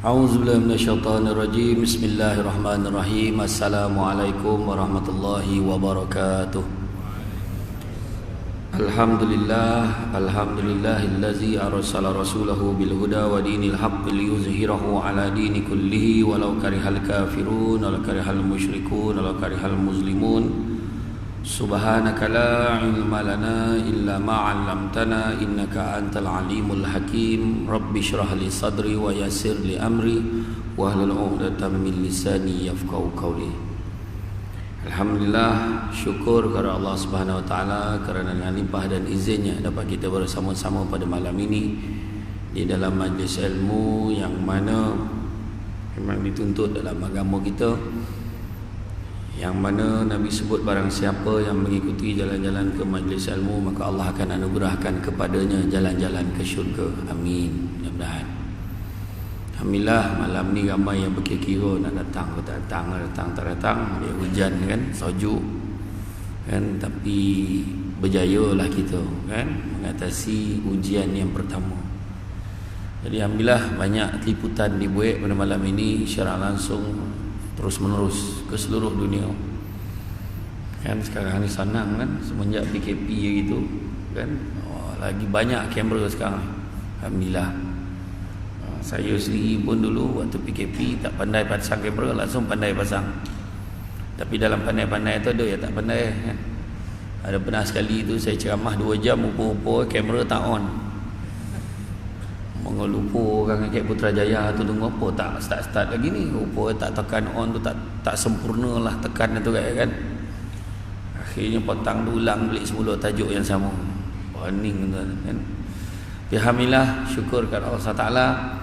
A'udzubillahi minasyaitonirrajim. Bismillahirrahmanirrahim. Assalamualaikum warahmatullahi wabarakatuh. Alhamdulillahillazi arsala rasulahu bil huda wa dinil haqqi liyuzhirahu ala dini kullihi walau karihal kafirun walau karihal musyrikun walau karihal muslimun. Subhanaka la ilma lana illa ma 'allamtana innaka antal alimul hakim. Rabbi shrah li sadri wa yassir li amri wahlul 'uqdatam min lisani yafqahu qawli. Alhamdulillah, syukur kepada Allah Subhanahu wa taala kerana dengan limpah dan izinnya dapat kita bersama-sama pada malam ini di dalam majlis ilmu yang mana memang dituntut dalam agama kita, yang mana Nabi sebut barang siapa yang mengikuti jalan-jalan ke majlis ilmu maka Allah akan anugerahkan kepadanya jalan-jalan ke syurga. Amin. Mudah-mudahan. Alhamdulillah, malam ni ramai yang berkira-kira nak datang ke tak datang. Dia hujan kan, sejuk kan, tapi berjayalah kita kan mengatasi ujian yang pertama. Jadi alhamdulillah banyak liputan dibuat pada malam ini secara langsung terus menerus ke seluruh dunia kan. Sekarang ni senang kan, semenjak PKP gitu kan, lagi banyak kamera sekarang alhamdulillah. Saya sendiri pun dulu waktu PKP tak pandai pasang kamera, langsung pandai pasang. Tapi dalam pandai-pandai tu ada yang tak pandai kan. Ada pernah sekali tu saya ceramah 2 jam, rupa-rupa kamera tak on. Mengelupa orang kat Putrajaya tu tunggu apa tak start lagi ni, rupa tak tekan on tu tak sempurna lah tekan tu kan. Akhirnya petang ulang balik semula tajuk yang sama. Pening kan. Alhamdulillah, syukur kepada Allah Taala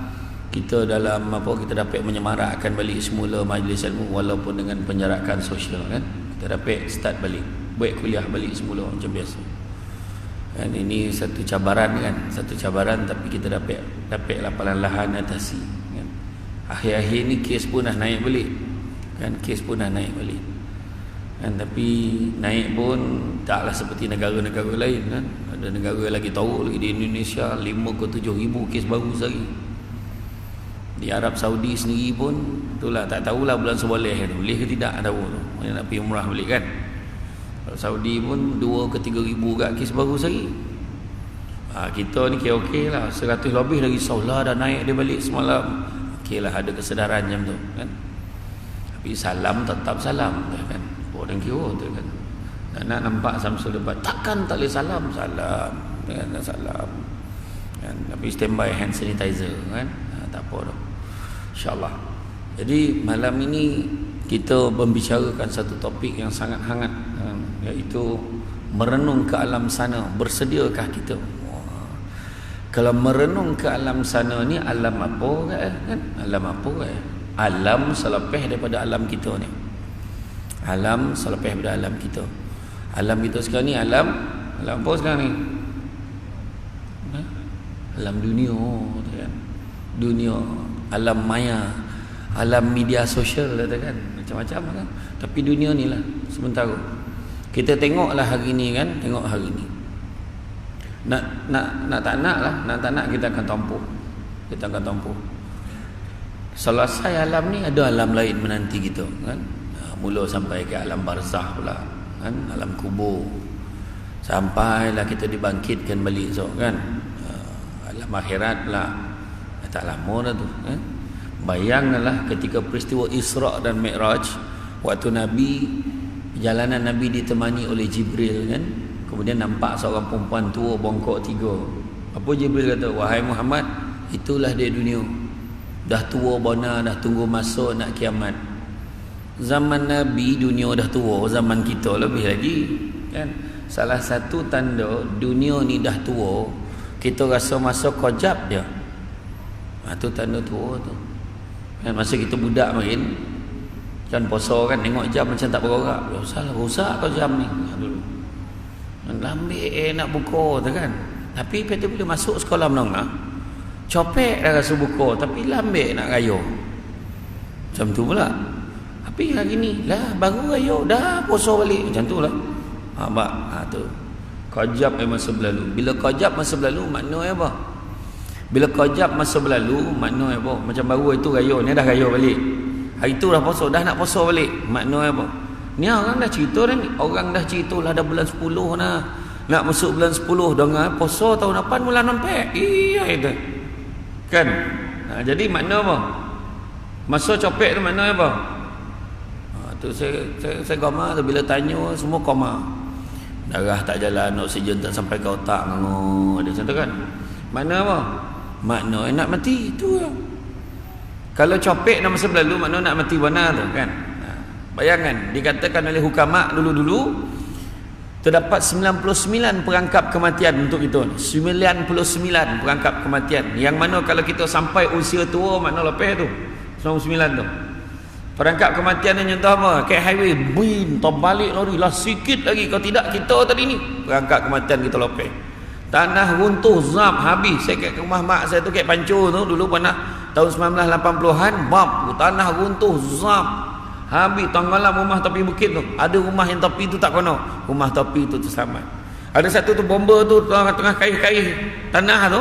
kita dalam kita dapat menyemarakkan balik semula majlis ilmu walaupun dengan penjarakan sosial kan. Kita dapat start balik, buat kuliah balik semula macam biasa. Dan ini satu cabaran kan, tapi kita dapatlah perlahan-lahan atasi kan. Akhir-akhir ni kes pun dah naik balik kan, kan, tapi naik pun taklah seperti negara-negara lain kan. Ada negara lagi tahu lagi, di Indonesia 5 ke 7 ribu kes baru sehari. Di Arab Saudi sendiri pun itulah, tak tahulah bulan seboleh tu boleh ke tidak, tahu tu nak pergi umrah balik kan. Saudi pun 2 ke 3 ribu kat kes baru sehari. Kita ni okey lah, 100 lebih lagi Saulah dah naik dia balik semalam. Okey lah, ada kesedaran macam tu kan. Tapi salam tetap salam kan. Orang kira tu kan. Nak nampak Samsul debat, takkan tak boleh salam kan, salam kan. Tapi standby hand sanitizer kan. Tak apa dah, InsyaAllah. Jadi malam ini kita membicarakan satu topik yang sangat hangat, iaitu merenung ke alam sana. Bersediakah kita? Kalau merenung ke alam sana ni, alam apa kan? Alam apa kan? Alam selepas daripada alam kita ni. Alam selepas daripada alam kita. Alam kita sekarang ni alam apa sekarang ni? Alam dunia kan? Dunia, alam maya, alam media sosial kan, macam-macam kan. Tapi dunia ni lah sementara. Kita tengoklah hari ni kan, tengok hari ni. Nak tak nak kita akan tempuh. Selesai alam ni ada alam lain menanti kita kan. Mula sampai ke alam barzakh pula kan, alam kubur. Sampailah kita dibangkitkan balik esok kan. Alam akhirat pula. Tak lama dah tu kan? Bayangkanlah ketika peristiwa Isra' dan Mi'raj, waktu perjalanan Nabi ditemani oleh Jibril kan. Kemudian nampak seorang perempuan tua bongkok 3. Apa Jibril kata? Wahai Muhammad, itulah dia dunia. Dah tua bona, dah tunggu masuk nak kiamat. Zaman Nabi dunia dah tua, zaman kita lebih lagi kan. Salah satu tanda dunia ni dah tua, kita rasa masa kojab dia. Itu tanda tua tu kan. Masa kita budak main kan, puasa kan, tengok jam macam tak bergerak, salah rosak kau jam ni dulu lambat nak buka tu kan. Tapi bila masuk sekolah menengah Copek dah rasa buka, tapi lambat nak raya. Macam tu pula. Tapi hari ni lah baru raya dah puasa balik. Macam tu lah. Tu. Qajab masa berlalu. Bila qajab masa berlalu maknanya apa? Bila qajab masa berlalu maknanya apa? Macam baru itu raya, ni dah raya balik. Hari tu dah puasa, dah nak puasa balik. Maknanya apa? Ni orang dah cerita dah ni. Orang dah cerita lah dah bulan 10 dah. Nak masuk bulan 10 dengan puasa tahun depan bulan nampak. Iya itu. Kan? Jadi makna apa? Masa copek tu makna apa? Tu saya koma tu bila tanya semua koma. Darah tak jalan, oksigen tak sampai ke otak, nganggur dia macam kan. Makna apa? Makna nak mati tu. Kalau copek dah masa berlalu makna nak mati benar tu kan. Bayangkan dikatakan oleh hukama dulu-dulu terdapat 99 perangkap kematian untuk itu. 99 perangkap kematian. Yang mana kalau kita sampai usia tua makna lepas tu 99 tu. Perangkap kematian ni contoh apa? Kat highway bin terbalik lori lah sikit lagi. Kalau tidak kita tadi ni perangkap kematian kita lepas. Tanah runtuh zap habis. Saya kat rumah mak saya tu kat Pancur tu dulu pernah tahun 1980-an bab tanah runtuh zap habis tenggelam rumah tepi bukit tu. Ada rumah yang tepi tu tak kena. Rumah tepi tu terselamat. Ada satu tu bomba tu tengah kaih-kaih tanah tu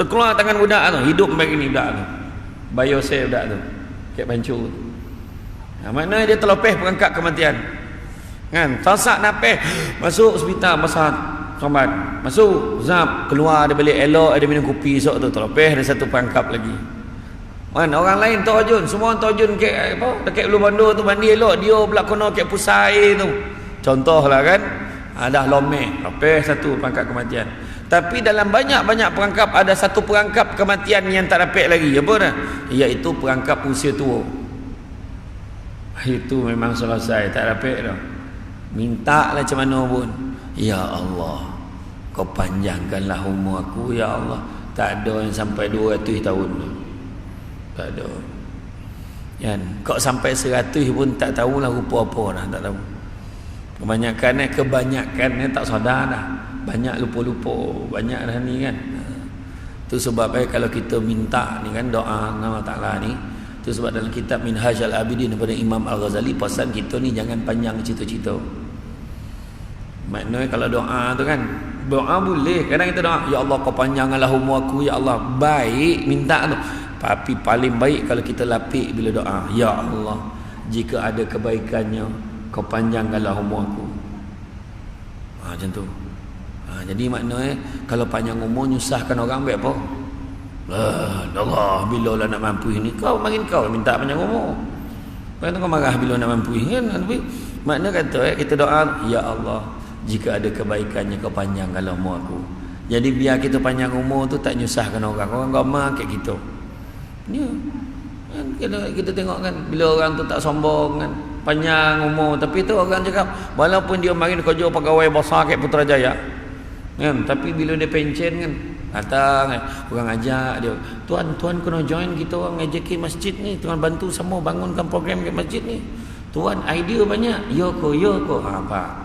terkeluar tangan budak tu. Hidup begini budak tu. Bayo saya budak tu. Kat Pancur tu. Maknanya dia terlepas perangkap kematian. Kan? Tasak napeh masuk hospital pasal sombat. Masuk zap keluar dia balik elok dia minum kopi esok tu terlepas ada satu perangkap lagi. Kan orang lain terjun, semua orang terjun kat apa? Dekat Ulu Bandar tu mandi elok, dia pula kena kat pusai tu. Contohlah kan. Dah lomeh, lepas satu perangkap kematian. Tapi dalam banyak-banyak perangkap ada satu perangkap kematian yang tak dapat lagi. Apa dah? Iaitu perangkap usia tua. Itu memang selesai, tak dapat dah. Minta lah macam mana pun. Ya Allah, kau panjangkanlah umur aku ya Allah. Tak ada yang sampai 200 tahun tu. Tak ada. Kan? Kau sampai 100 pun tak tahulah rupa apa dah, tak tahu. Kebanyakan tak sadar dah. Banyak lupa-lupa, banyak dah ni kan. Tu sebab kalau kita minta ni kan doa dengan Allah Taala ni. Itu sebab dalam kitab Minhaj al-Abidin daripada Imam Al-Ghazali pesan kita ni jangan panjang cerita-cerita. Maknanya kalau doa tu kan, doa boleh. Kadang kita doa, ya Allah kau panjangkanlah umur aku ya Allah. Baik minta tu. Tapi paling baik kalau kita lapik bila doa, ya Allah jika ada kebaikannya kau panjangkanlah umur aku. Macam tu. Jadi maknanya kalau panjang umur nyusahkan orang buat apa? Allah bila lah nak mampu ini kau makin kau minta panjang umur. Kau marah bila nak mampu ini kan. Tapi makna kata kita doa ya Allah jika ada kebaikannya kau panjangkanlah umur aku. Jadi biar kita panjang umur tu tak nyusahkan orang. Orang agama kat kita. Ya. Kan kita tengok kan bila orang tu tak sombong kan panjang umur tapi tu orang cakap walaupun dia mari kerja pegawai besar kat Putrajaya kan tapi bila dia pencen kan datang orang ajak dia tuan kena join kita orang ngaji masjid ni tuan bantu semua bangunkan program ke masjid ni tuan idea banyak ya ko apa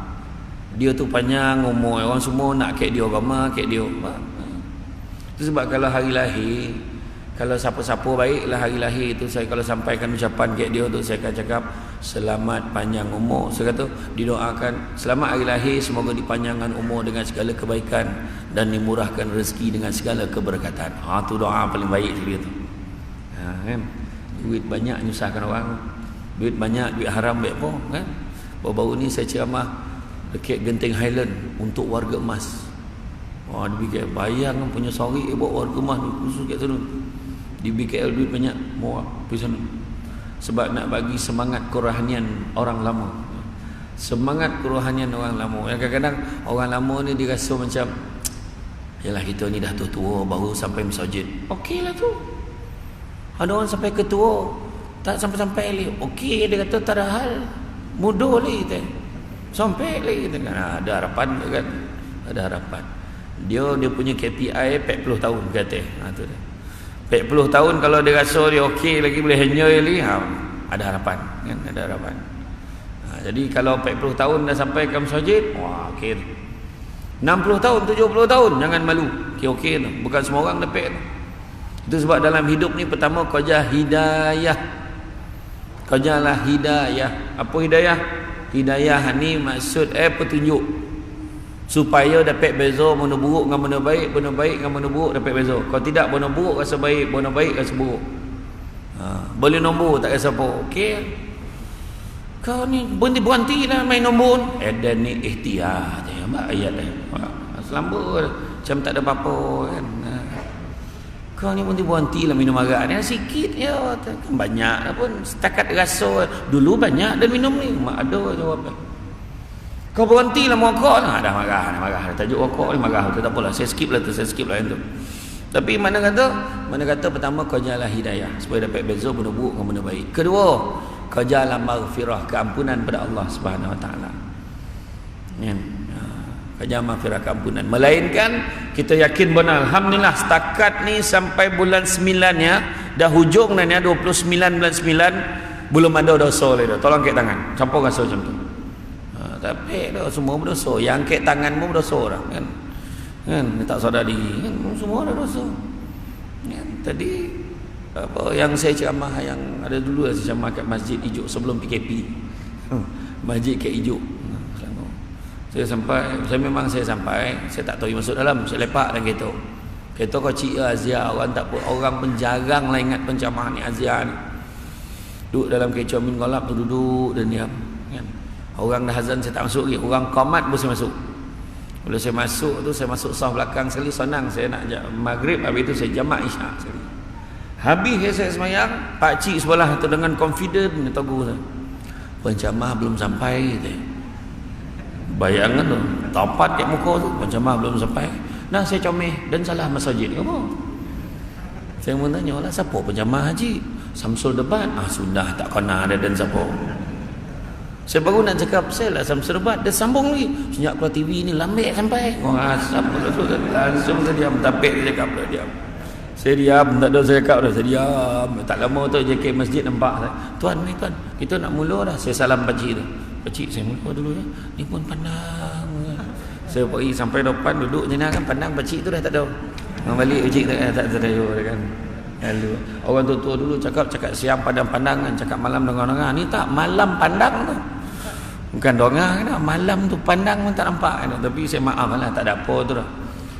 dia tu panjang umur orang semua nak kat dia agama kat dia itu sebab kalau hari lahir kalau siapa-siapa baiklah hari lahir itu saya kalau sampaikan ucapan kat dia tu saya akan cakap selamat panjang umur. Saya kata didoakan selamat hari lahir semoga dipanjangkan umur dengan segala kebaikan dan dimurahkan rezeki dengan segala keberkatan. Tu doa paling baik dia tu. Kan? Duit banyak nyusahkan orang. Duit banyak, duit haram baik apa kan? Baru-baru ni saya ceramah dekat Genting Highland untuk warga emas. Dia bikin bayang punya sorry buat warga emas ni khusus kat sana. Di BKL duit banyak murah pergi sana sebab nak bagi semangat kerohanian orang lama. Semangat kerohanian orang lama yang kadang-kadang orang lama ni dirasa macam yalah kita ni dah tua-tua baru sampai masjid. Okey lah tu. Ada orang sampai ketua tak sampai-sampai lagi. Okey dia kata tak ada hal mudah lagi kita sampai lagi kita kan ada harapan kan ada harapan. Dia punya KPI 40 tahun kata. Tu dia. 40 tahun kalau dia rasa dia okey lagi boleh enjoy lagi ada harapan kan ada harapan. Jadi kalau 40 tahun dah sampai ke masjid okey 60 tahun 70 tahun jangan malu okey tu bukan semua orang dapat tu Itu sebab dalam hidup ni pertama kerja hidayah. Kerjalah hidayah. Apa hidayah? Hidayah ni maksud petunjuk. Supaya dapat beza mana buruk dengan mana baik, mana baik dengan mana buruk dapat beza. Kalau tidak, mana buruk rasa baik, mana baik rasa buruk. Boleh nombor tak rasa apa. Okey. Kau ni berhenti-berhentilah main nombor. Dan ni ikhtiar je. Ayat dah. Selamba macam tak ada apa-apa kan. Kau ni berhenti-berhentilah minum arak ni. Sikit je. Kan banyak pun. Setakat rasa. Dulu banyak dah minum ni. Mak ada jawab. Kau berhentilah merokok. Dah marah. Tajuk rokok ni marah. Tak apalah. Saya skip lah tu. Tapi mana kata pertama kau jalan hidayah supaya dapat beza benda buruk dengan benda baik. Kedua, kau jalan maghfirah, keampunan pada Allah Subhanahu Wa Taala. Kan? Kau jalan maghfirah, keampunan. Melainkan kita yakin benar, alhamdulillah setakat ni sampai bulan 9-nya dah hujung dah ni 29 bulan 9 belum ada dosa lagi dah. Tolong angkat tangan. Campur rasa macam tu. Tapi dah semua berdosa. Yang angkat tanganmu berdosa dah kan. Kan tak sadar diri kan semua ada dosa kan. Tadi apa yang saya ceramah yang ada dulu saya ceramah kat Masjid Ijuk sebelum PKP. Masjid kat Ijuk. Saya memang sampai saya tak tahu masuk dalam, saya lepak dalam kereta kecil Azia, orang tak apa, orang pun jarang lah ingat pencemahan ni Azia ni. Duduk dalam kereta min golap tu duduk dan diam kan. Orang dah azan saya tak masuk lagi, orang qamat pun saya masuk. Bila saya masuk tu, saya masuk saf belakang sekali, senang saya nak maghrib, habis tu saya jamak isyak sekali. Habis saya semayang, pak cik sebelah tu dengan confident dia tegur saya, pencamah belum sampai tu. Bayangan tu tapat kat muka tu, pencamah belum sampai. Nah saya comel dan salah masjid ke apa? Saya mau tanya lah, siapa pencamah haji? Samsul Debat. Sudah tak kena ada dan siapa. Saya baru nak cakap saya lah Samsul Debat, dia sambung lagi. Sejak keluar TV ni lambik sampai. Langsung saya diam, tapik dia cakap dah diam. Saya diam, tak ada saya cakap dah, saya diam. Tak lama tu JK masjid nampak saya. Tuan, kita nak mula dah. Saya salam pakcik tu. Pakcik saya mula dulu dah. Ni pun pandang. Saya pergi sampai depan duduk je kan, pandang pakcik tu dah tak ada. Orang balik pakcik tak ada kan. Lalu orang tua dulu cakap siang pandang-pandangan, cakap malam dengar-dengar. Ni tak malam pandang tu. Bukan dengar kan, malam tu pandang pun tak nampak kan. Tapi saya maaf lah, tak ada apa tu dah.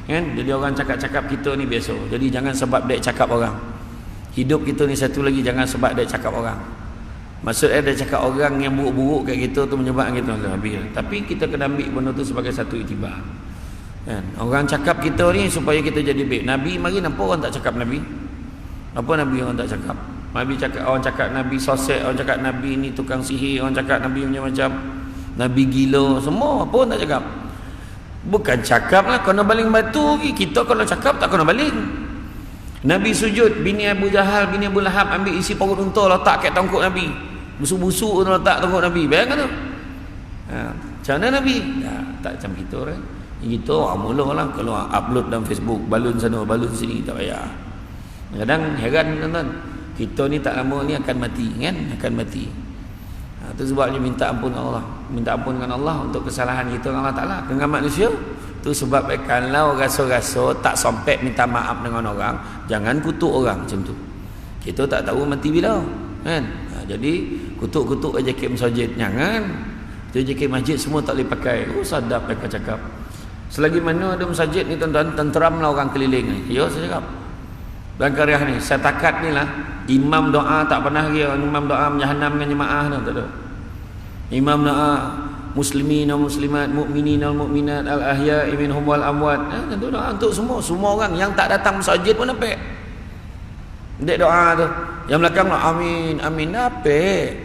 Kan? Jadi orang cakap-cakap kita ni biasa. Jadi jangan sebab dia cakap orang. Hidup kita ni satu lagi, jangan sebab dia cakap orang. Maksudnya dia cakap orang yang buruk-buruk kat kita tu menyebabkan kita habis. Tapi kita kena ambil benda tu sebagai satu iktibar. Kan? Orang cakap kita ni supaya kita jadi baik. Nabi mari nampak orang tak cakap Nabi. Apa Nabi orang tak cakap? Nabi cakap, orang cakap Nabi sosek, orang cakap Nabi ni tukang sihir, orang cakap Nabi macam Nabi gila, semua apa orang tak cakap. Bukan cakap lah kena baling batu. Kita kalau cakap tak kena baling. Nabi sujud, bini Abu Jahal, bini Abu Lahab ambil isi perut unta letak kat tongkok Nabi. Busuk-busuk tu letak tongkok Nabi. Bayangkan tu. Macam mana Nabi? Tak macam kita kan. Kita mula lah kalau upload dalam Facebook, balun sana, balun sini, tak payah. Kadang heran tuan-tuan, kita ni tak lama ni akan mati kan, akan mati. Itu sebabnya minta ampun Allah, minta ampun dengan Allah untuk kesalahan kita dengan Allah Taala, dengan manusia. Itu sebab kalau rasa-rasa tak sampai minta maaf dengan orang, jangan kutuk orang macam tu. Kita tak tahu mati bila kan. Jadi kutuk-kutuk aja ke masjid jangan. Tu je ke masjid semua tak boleh pakai. Sadap mereka cakap. Selagi mana ada masjid ni tuan-tuan, tenteramlah orang keliling ni. Ya saya cakap. Dan karya ni, saya takat ni lah, imam doa tak pernah dia, imam doa menjahanam dengan jemaah tu, tak ada. Imam doa muslimin dan muslimat, mukminin dan mukminat, al-ahya'i minhum wal amwat. Tentu doa untuk semua orang yang tak datang masjid pun nampak. Dek doa tu. Yang belakang lah, amin, amin, nampak.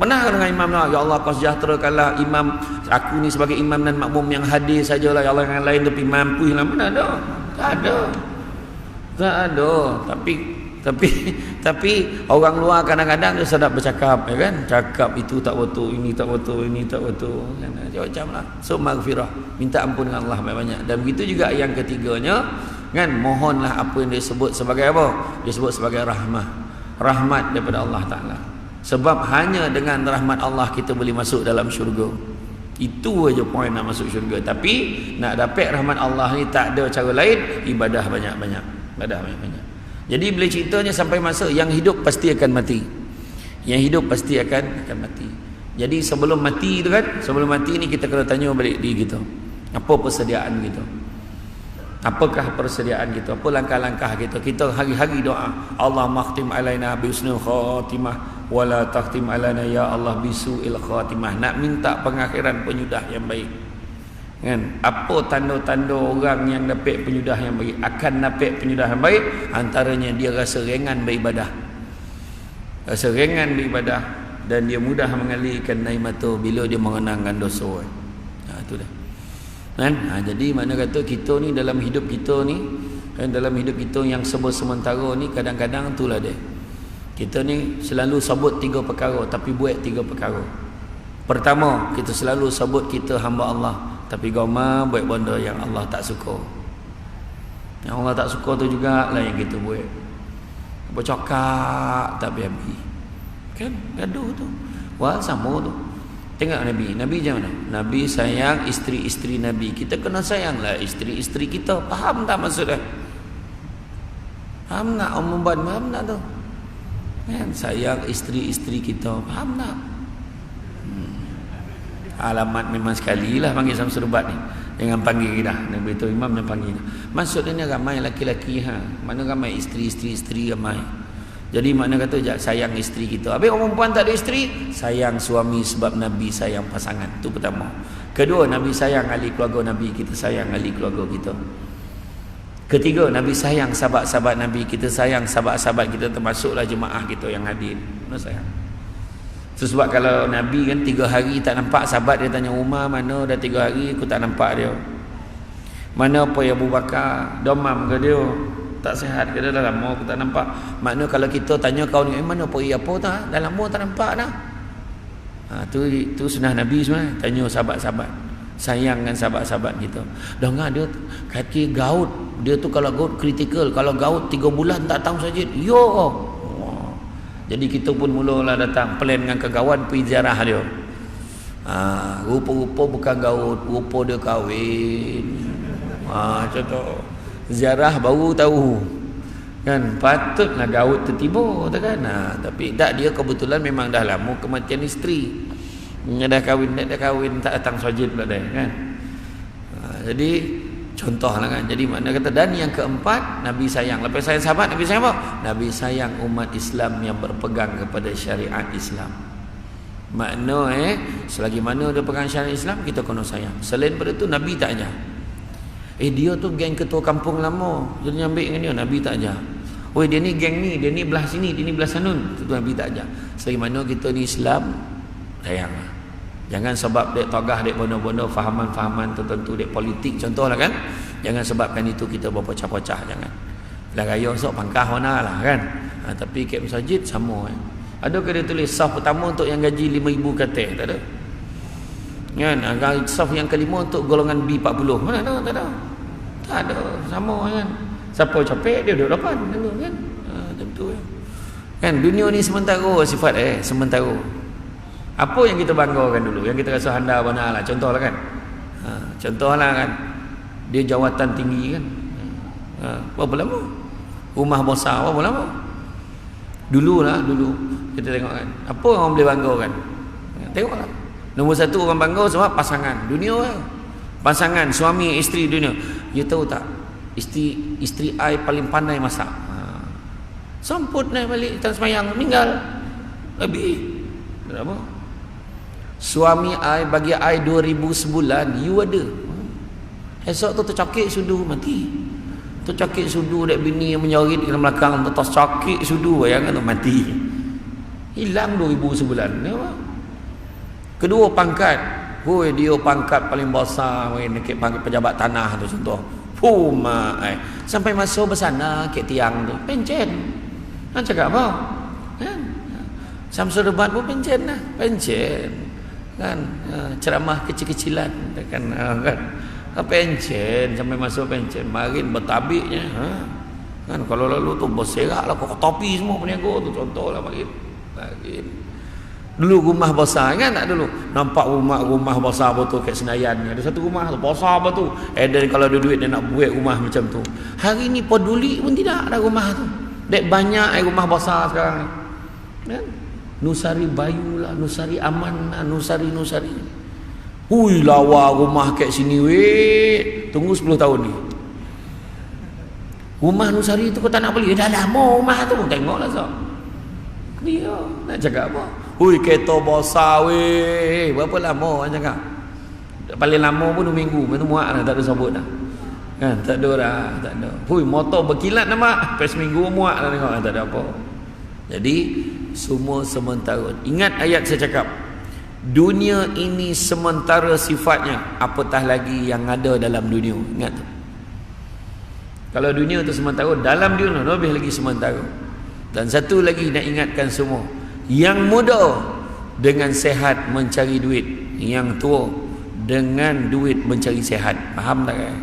Pernah dengan imam doa, ya Allah kau sejahterakanlah imam, aku ni sebagai imam dan makmum yang hadir sajalah, ya Allah yang lain tapi mampu yang mana ada? Tak ada. Tak ada. Tapi orang luar kadang-kadang dia sedap bercakap ya kan, cakap itu tak betul, ini tak betul, ini tak betul kan, macam lah. So maghfirah, minta ampun dengan Allah banyak-banyak. Dan begitu juga yang ketiganya kan, mohonlah apa yang disebut sebagai apa, disebut sebagai rahmat daripada Allah Ta'ala. Sebab hanya dengan rahmat Allah kita boleh masuk dalam syurga. Itu aja poin nak masuk syurga. Tapi nak dapat rahmat Allah ni tak ada cara lain, ibadah banyak-banyak. Ibadah banyak-banyak. Jadi bila ceritanya sampai masa yang hidup pasti akan mati. Yang hidup pasti akan mati. Jadi sebelum mati tu kan, sebelum mati ni kita kena tanya balik diri kita. Apa persediaan kita? Apakah persediaan kita? Apa langkah-langkah kita? Kita hari-hari doa, Allah makhtim alaina bisnul khatimah wala takhtim alaina ya Allah bisuil khatimah. Nak minta pengakhiran penyudah yang baik. Kan? Apa tanda-tanda orang yang dapat penyudah yang baik? Akan dapat penyudah yang baik, antaranya dia rasa ringan beribadah. Rasa ringan beribadah dan dia mudah mengalirkan air mata bila dia mengenangkan dosa. Itu dah. Kan? Jadi mana kata kita ni dalam hidup kita ni, dalam hidup kita yang sementara ni, kadang-kadang itulah dia. Kita ni selalu sebut 3 perkara tapi buat 3 perkara. Pertama, kita selalu sebut kita hamba Allah, tapi goma buat benda yang Allah tak suka. Yang Allah tak suka tu jugalah yang kita buat. Bercakap tak habis-habis. Kan? Gaduh tu. Wah, sama tu. Tengok Nabi. Nabi macam mana? Nabi sayang isteri-isteri Nabi. Kita kena sayanglah isteri-isteri kita. Faham tak maksudnya? Faham tak? Om Memban faham tak tu? Kan? Sayang isteri-isteri kita. Faham tak? Alamat memang sekali lah panggil Samsul Ubat ni. Jangan panggil dah. Nabi tu Imam yang panggil dah. Maksudnya ni ramai laki-laki. Mana ramai isteri-isteri ramai. Jadi makna kata sayang isteri kita. Habis orang perempuan tak ada isteri, sayang suami sebab Nabi sayang pasangan. Itu pertama. Kedua, Nabi sayang ahli keluarga Nabi, kita sayang ahli keluarga kita. Ketiga, Nabi sayang sahabat-sahabat Nabi, kita sayang sahabat-sahabat kita, termasuklah jemaah kita yang hadir. Mana sayang. Sebab kalau Nabi kan 3 hari tak nampak, sahabat dia tanya Umar mana dah 3 hari aku tak nampak dia. Mana apa Abu Bakar, domam ke dia? Tak sihat ke dia, dah lama aku tak nampak. Makna kalau kita tanya kau ni, mana pergi apa tak? Dah lama tak nampak dah. Tu sunnah Nabi sebenarnya. Tanya sahabat-sahabat. Sayangkan sahabat-sahabat kita. Dengar dia kaki gaut. Dia tu kalau gaut kritikal. Kalau gaut 3 bulan tak tahu saja. Yo. Jadi kita pun mulalah datang plan dengan kawan pergi ziarah dia. Rupa-rupa bukan gaut, rupa dia kahwin. Contoh ziarah baru tahu. Kan patutlah gaut tertiba tu kan. Tapi tak, dia kebetulan memang dah lama kematian isteri. Dah kahwin tak datang sajid pula dia kan. Jadi contohlah kan. Jadi makna kata, dan yang keempat, Nabi sayang. Lepas sayang sahabat, Nabi sayang apa? Nabi sayang umat Islam yang berpegang kepada syariat Islam. Makna selagi mana dia pegang syariat Islam, kita kena sayang. Selain pada tu Nabi tak ajar. Dia tu geng ketua kampung lama, jadi ambil dengan dia, Nabi tak ajar. Dia ni geng ni, dia ni belah sini, dia ni belah sanun. Itu Nabi tak ajar. Selagi mana kita ni Islam, sayanglah. Jangan sebab dek togah, dek bono-bono fahaman-fahaman tertentu, dek politik contohlah kan. Jangan sebabkan itu kita berpecah-pecah, jangan. Lah raya sok pangkah mana lah kan. Tapi kat masjid sama Adakah dia tulis saf pertama untuk yang gaji 5,000 katil? Tak ada. Kan? Saf yang kelima untuk golongan B40. Mana ada? Tak ada. Tak ada. Sama kan. Siapa capek dia duduk depan dulu kan. Macam tu kan. Dunia ni sementara sifat sementara. Apa yang kita banggakan dulu, yang kita rasa handal benar lah, contohlah kan. Contohlah kan, dia jawatan tinggi kan. Berapa lama? Rumah besar berapa lama? Dulu kita tengok kan. Apa orang boleh banggakan? Tengoklah. Nombor 1 orang bangga sebab pasangan dunia lah. Pasangan, suami, isteri dunia. You tahu tak? Isteri I paling pandai masak. Samput naik balik tak semayang, meninggal. Lebih. Berapa? Suami I bagi I 2,000 sebulan, you ada. Esok tu tercakik sudu mati. Tercakik sudu dek bini yang menyorit dalam belakang, tercakik sudu bayangkan tu mati. Hilang 2,000 sebulan. Kedua pangkat. Dia pangkat paling besar dekat pangkat pejabat tanah tu contoh. Sampai masuk bersana kat tiang tu. Pencen. Nak cakap apa? Samsul Ubat pun pencen lah. Pencen. Kan ceramah kecil-kecilan kan pencen sampai masuk pencen marin bertabiknya kan. Kalau lalu tu berserak lah kok topi semua peniaga tu contohlah marin. Dulu rumah besar kan, tak dulu nampak rumah besar betul kat Senayan ni, ada satu rumah tu besar betul. Dan kalau ada duit dia nak buat rumah macam tu. Hari ni peduli pun tidak ada rumah tu. Dek banyak rumah besar sekarang ni. Kan? Nusari Bayu lah, Nusari Aman lah, Nusari. Hui, lawa rumah kat sini weh. Tunggu 10 tahun ni. Rumah Nusari tu kau tak nak beli. Dah lama rumah tu. Tengoklah so. Dia nak cakap apa? Hui, kereta besar weh. Berapa lama nak cakap? Paling lama pun 2 minggu. Mana muak dah, tak ada sabut dah. Kan, tak ada dah, tak ada. Hui, motor berkilat nama. Lepas seminggu muak dah tengok, tak ada apa. Jadi semua sementara. Ingat ayat saya cakap, dunia ini sementara sifatnya, apatah lagi yang ada dalam dunia. Ingat tu. Kalau dunia tu sementara, dalam dunia lebih lagi sementara. Dan satu lagi nak ingatkan semua, yang muda dengan sehat mencari duit, yang tua dengan duit mencari sehat. Faham tak kan?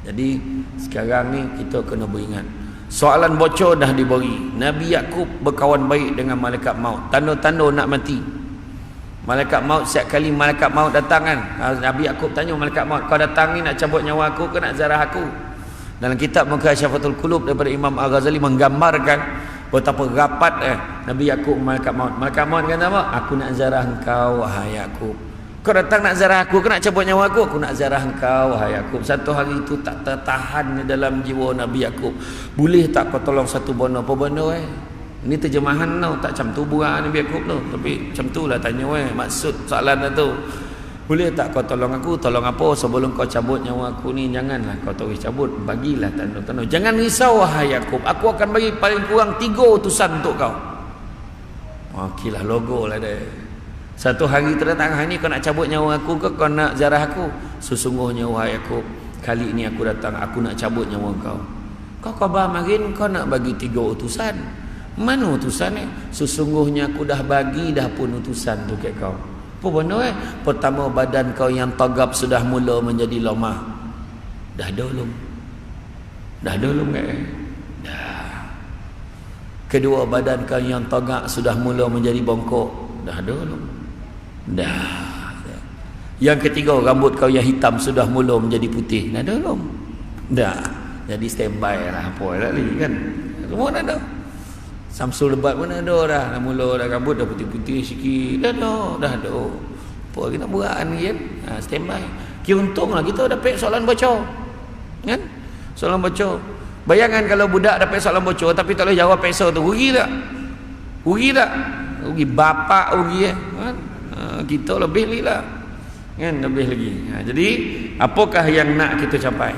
Jadi sekarang ni kita kena beringat. Soalan bocor dah diberi. Nabi Yakub berkawan baik dengan malaikat maut. Tanda-tanda nak mati. Malaikat maut, setiap kali malaikat maut datang kan, Nabi Yakub tanya malaikat maut, kau datang ni nak cabut nyawa aku ke nak zarah aku? Dalam kitab Mukasyafatul Qulub daripada Imam Al-Ghazali menggambarkan betapa rapat Nabi Yakub malaikat maut. Malaikat maut kata apa? Aku nak zarah engkau wahai Yakub. Kau datang nak zarah aku ke nak cabut nyawa aku? Aku nak zarah engkau wahai Yakub. Satu hari itu tak tertahan dalam jiwa Nabi Yakub. Boleh tak kau tolong satu benda? Apa benda Ini terjemahan tau, tak macam tu buat Nabi Yakub tu. Tapi macam tu lah tanya maksud soalan tu. Boleh tak kau tolong aku? Tolong apa? Sebelum kau cabut nyawa aku ni, janganlah kau terus cabut. Bagilah tanda-tanda. Jangan risau wahai Yakub. Aku akan bagi paling kurang 3 utusan untuk kau. Okeylah, logo lah dia. Satu hari terdatang, hari ni kau nak cabut nyawa aku ke kau nak zarah aku? Sesungguhnya wahai Yakub, kali ini aku datang, aku nak cabut nyawa kau. Kau khabar marin kau nak bagi 3 utusan. Mana utusan ni? Sesungguhnya aku dah bagi dah pun utusan tu kat kau. Apa benda Pertama, badan kau yang tagap sudah mula menjadi lemah. Dah ada belum? Dah ada belum Dah. Kedua, badan kau yang tagak sudah mula menjadi bongkok. Dah ada belum? Dah. Yang ketiga, rambut kau yang hitam sudah mula menjadi putih. Dah ada belum? Dah. Jadi standby lah apa lagi kan. Semua dah ada. Samsul lebat pun ada dah. Dah mula dah rambut dah putih-putih sikit. Dah ada. Apa lagi nak buat ni kan? Standby. Kira untunglah kita dapat soalan bocor. Kan? Soalan bocor. Bayangkan kalau budak dapat soalan bocor tapi tak boleh jawab peksa tu, rugi tak? Rugi tak? Rugi bapak rugi kan? Kita lebih lagi lah. Kan, lebih lagi. Jadi apakah yang nak kita capai?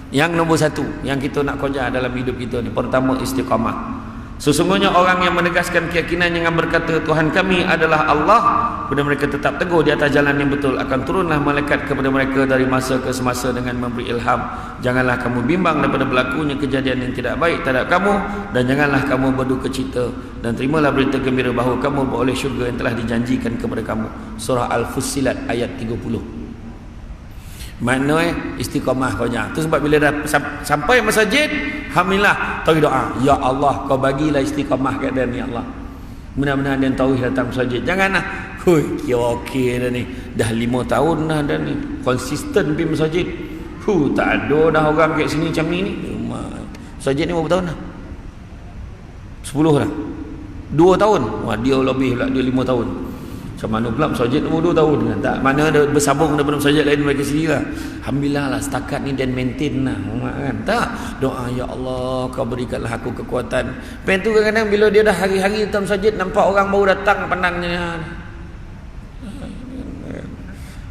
Yang nombor 1 yang kita nak kejar dalam hidup kita ni, pertama, istiqamah. Sesungguhnya orang yang menegaskan keyakinan yang berkata Tuhan kami adalah Allah, kepada mereka tetap teguh di atas jalan yang betul, akan turunlah malaikat kepada mereka dari masa ke semasa dengan memberi ilham. Janganlah kamu bimbang daripada berlakunya kejadian yang tidak baik terhadap kamu, dan janganlah kamu berduka cita, dan terimalah berita gembira bahawa kamu beroleh syurga yang telah dijanjikan kepada kamu. Surah Al-Fussilat ayat 30. Makna istiqamah kau jangan. Tu sebab bila dah sampai masjid, alhamdulillah, tahu doa, ya Allah kau bagilah istiqamah kat dia ni, Allah. Mudah-mudahan dia tahu datang masjid. Janganlah, hui, kira okey dah ni. Dah 5 tahun dah ni. Konsisten pergi masjid. Tak ada dah orang kat sini macam ni. Masjid ni berapa tahun dah? 10 dah. 2 tahun. Wah, dia lebih lah, dia 5 tahun. Macam mana pula masjid umur 2 tahun kan? Tak, mana ada bersambung daripada masjid lain mereka sendiri lah. Alhamdulillah lah, setakat ni dan maintain lah kan? Tak, doa ya Allah kau berikanlah aku kekuatan. Pen tu kadang-kadang bila dia dah hari-hari dalam masjid, nampak orang baru datang pandangnya,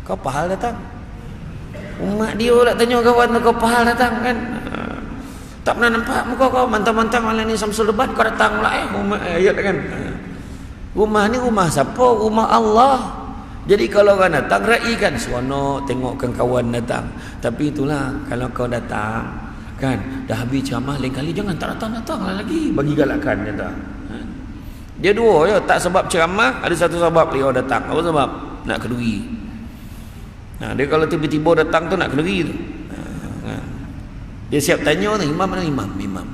kau pahal datang? Umat dia nak tanya kawan tu, kau pahal datang kan? Tak pernah nampak muka kau, mantang-mantang malam ni Samsul Lebat kau datang pula ayat kan? Rumah ni rumah siapa? Rumah Allah. Jadi kalau orang datang, raikan seronok tengokkan kawan datang. Tapi itulah, kalau kau datang kan, dah habis ceramah, lain kali jangan tak datang lagi, bagi galakan datang. Dia dua je, tak sebab ceramah, ada satu sebab dia datang. Apa sebab? Nak keduri. Dia kalau tiba-tiba datang tu nak keduri tu. Dia siap tanya tu, imam mana imam?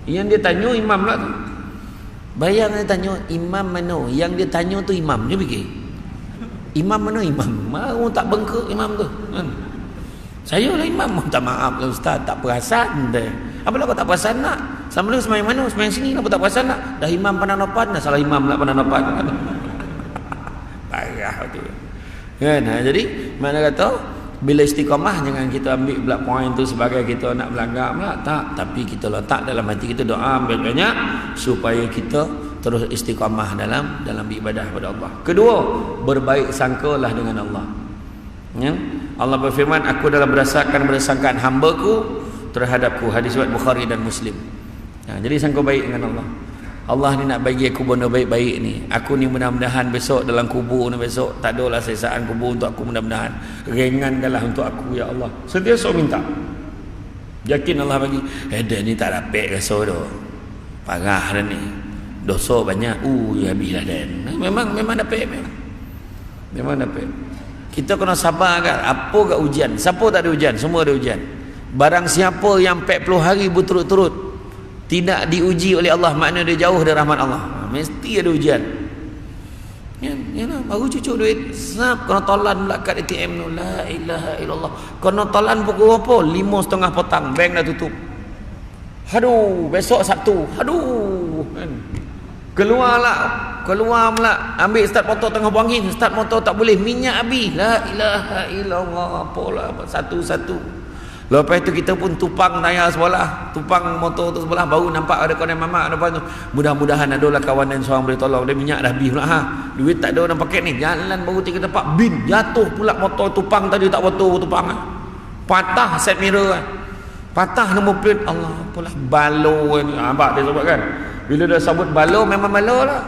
Yang dia tanya imam lah tu. Bayang dia tanya imam mana, yang dia tanya tu imam. Dia fikir imam mana imam? Mau tak bengkak imam tu kan? Saya lah imam, minta maaf lah ustaz, tak perasan dah. Apa kau tak perasan nak? Sama lu semayang mana? Semayang sini lah, tak perasan nak? Dah imam pandang nopan, dah salah imam lah pandang nopan. Parah tu. Kan? Jadi mana kata bila istiqamah jangan kita ambil pula poin tu sebagai kita nak melanggar pula, tak, tapi kita letak dalam hati kita doa banyak supaya kita terus istiqamah dalam ibadah kepada Allah. Kedua, berbaik sangkalah dengan Allah. Ya? Allah berfirman, aku dalam berdasarkan hamba-Ku terhadapku. Hadis riwayat Bukhari dan Muslim. Jadi sangka baik dengan Allah. Allah ni nak bagi aku benda baik-baik ni. Aku ni mudah-mudahan besok dalam kubur ni, besok tak adalah sisaan kubur untuk aku, mudah-mudahan ringankanlah untuk aku ya Allah. Sentiasa minta. Yakin Allah bagi. Dia ni tak dapat rasa dah. Parah dah ni. Dosa banyak. Ya habislah dan. Memang dapat memang dapat. Kita kena sabar kan. Apa kat ujian? Siapa tak ada ujian? Semua ada ujian. Barang siapa yang 40 hari berturut-turut tidak diuji oleh Allah, makna dia jauh dari rahmat Allah. Mesti ada ujian. Ya lah, baru cucuk duit, sap kena tolan pula kat ATM tu. La ilaha illallah. Kena tolan pukul berapa? 5.30 petang, bank dah tutup. Aduh, besok Sabtu. Aduh, kan. Keluar pula, ambil start motor tengah buang angin, start motor tak boleh, minyak habis. La ilaha illallah. Apalah satu-satu. Lepas tu kita pun tupang tayar sebelah, tupang motor tu sebelah, baru nampak ada kawan mamak depan tu. Mudah-mudahan adalah kawan dan seorang boleh tolong. Dia minyak dah habis pula duit tak ada dalam paket ni. Jalan baru 3 tempat, bin jatuh pula motor tupang tadi, tak betul tupang patah set mirror patah nombor plate. Allah, apalah balo ni. Nampak dia sebut kan, bila dah sebut balo memang balo lah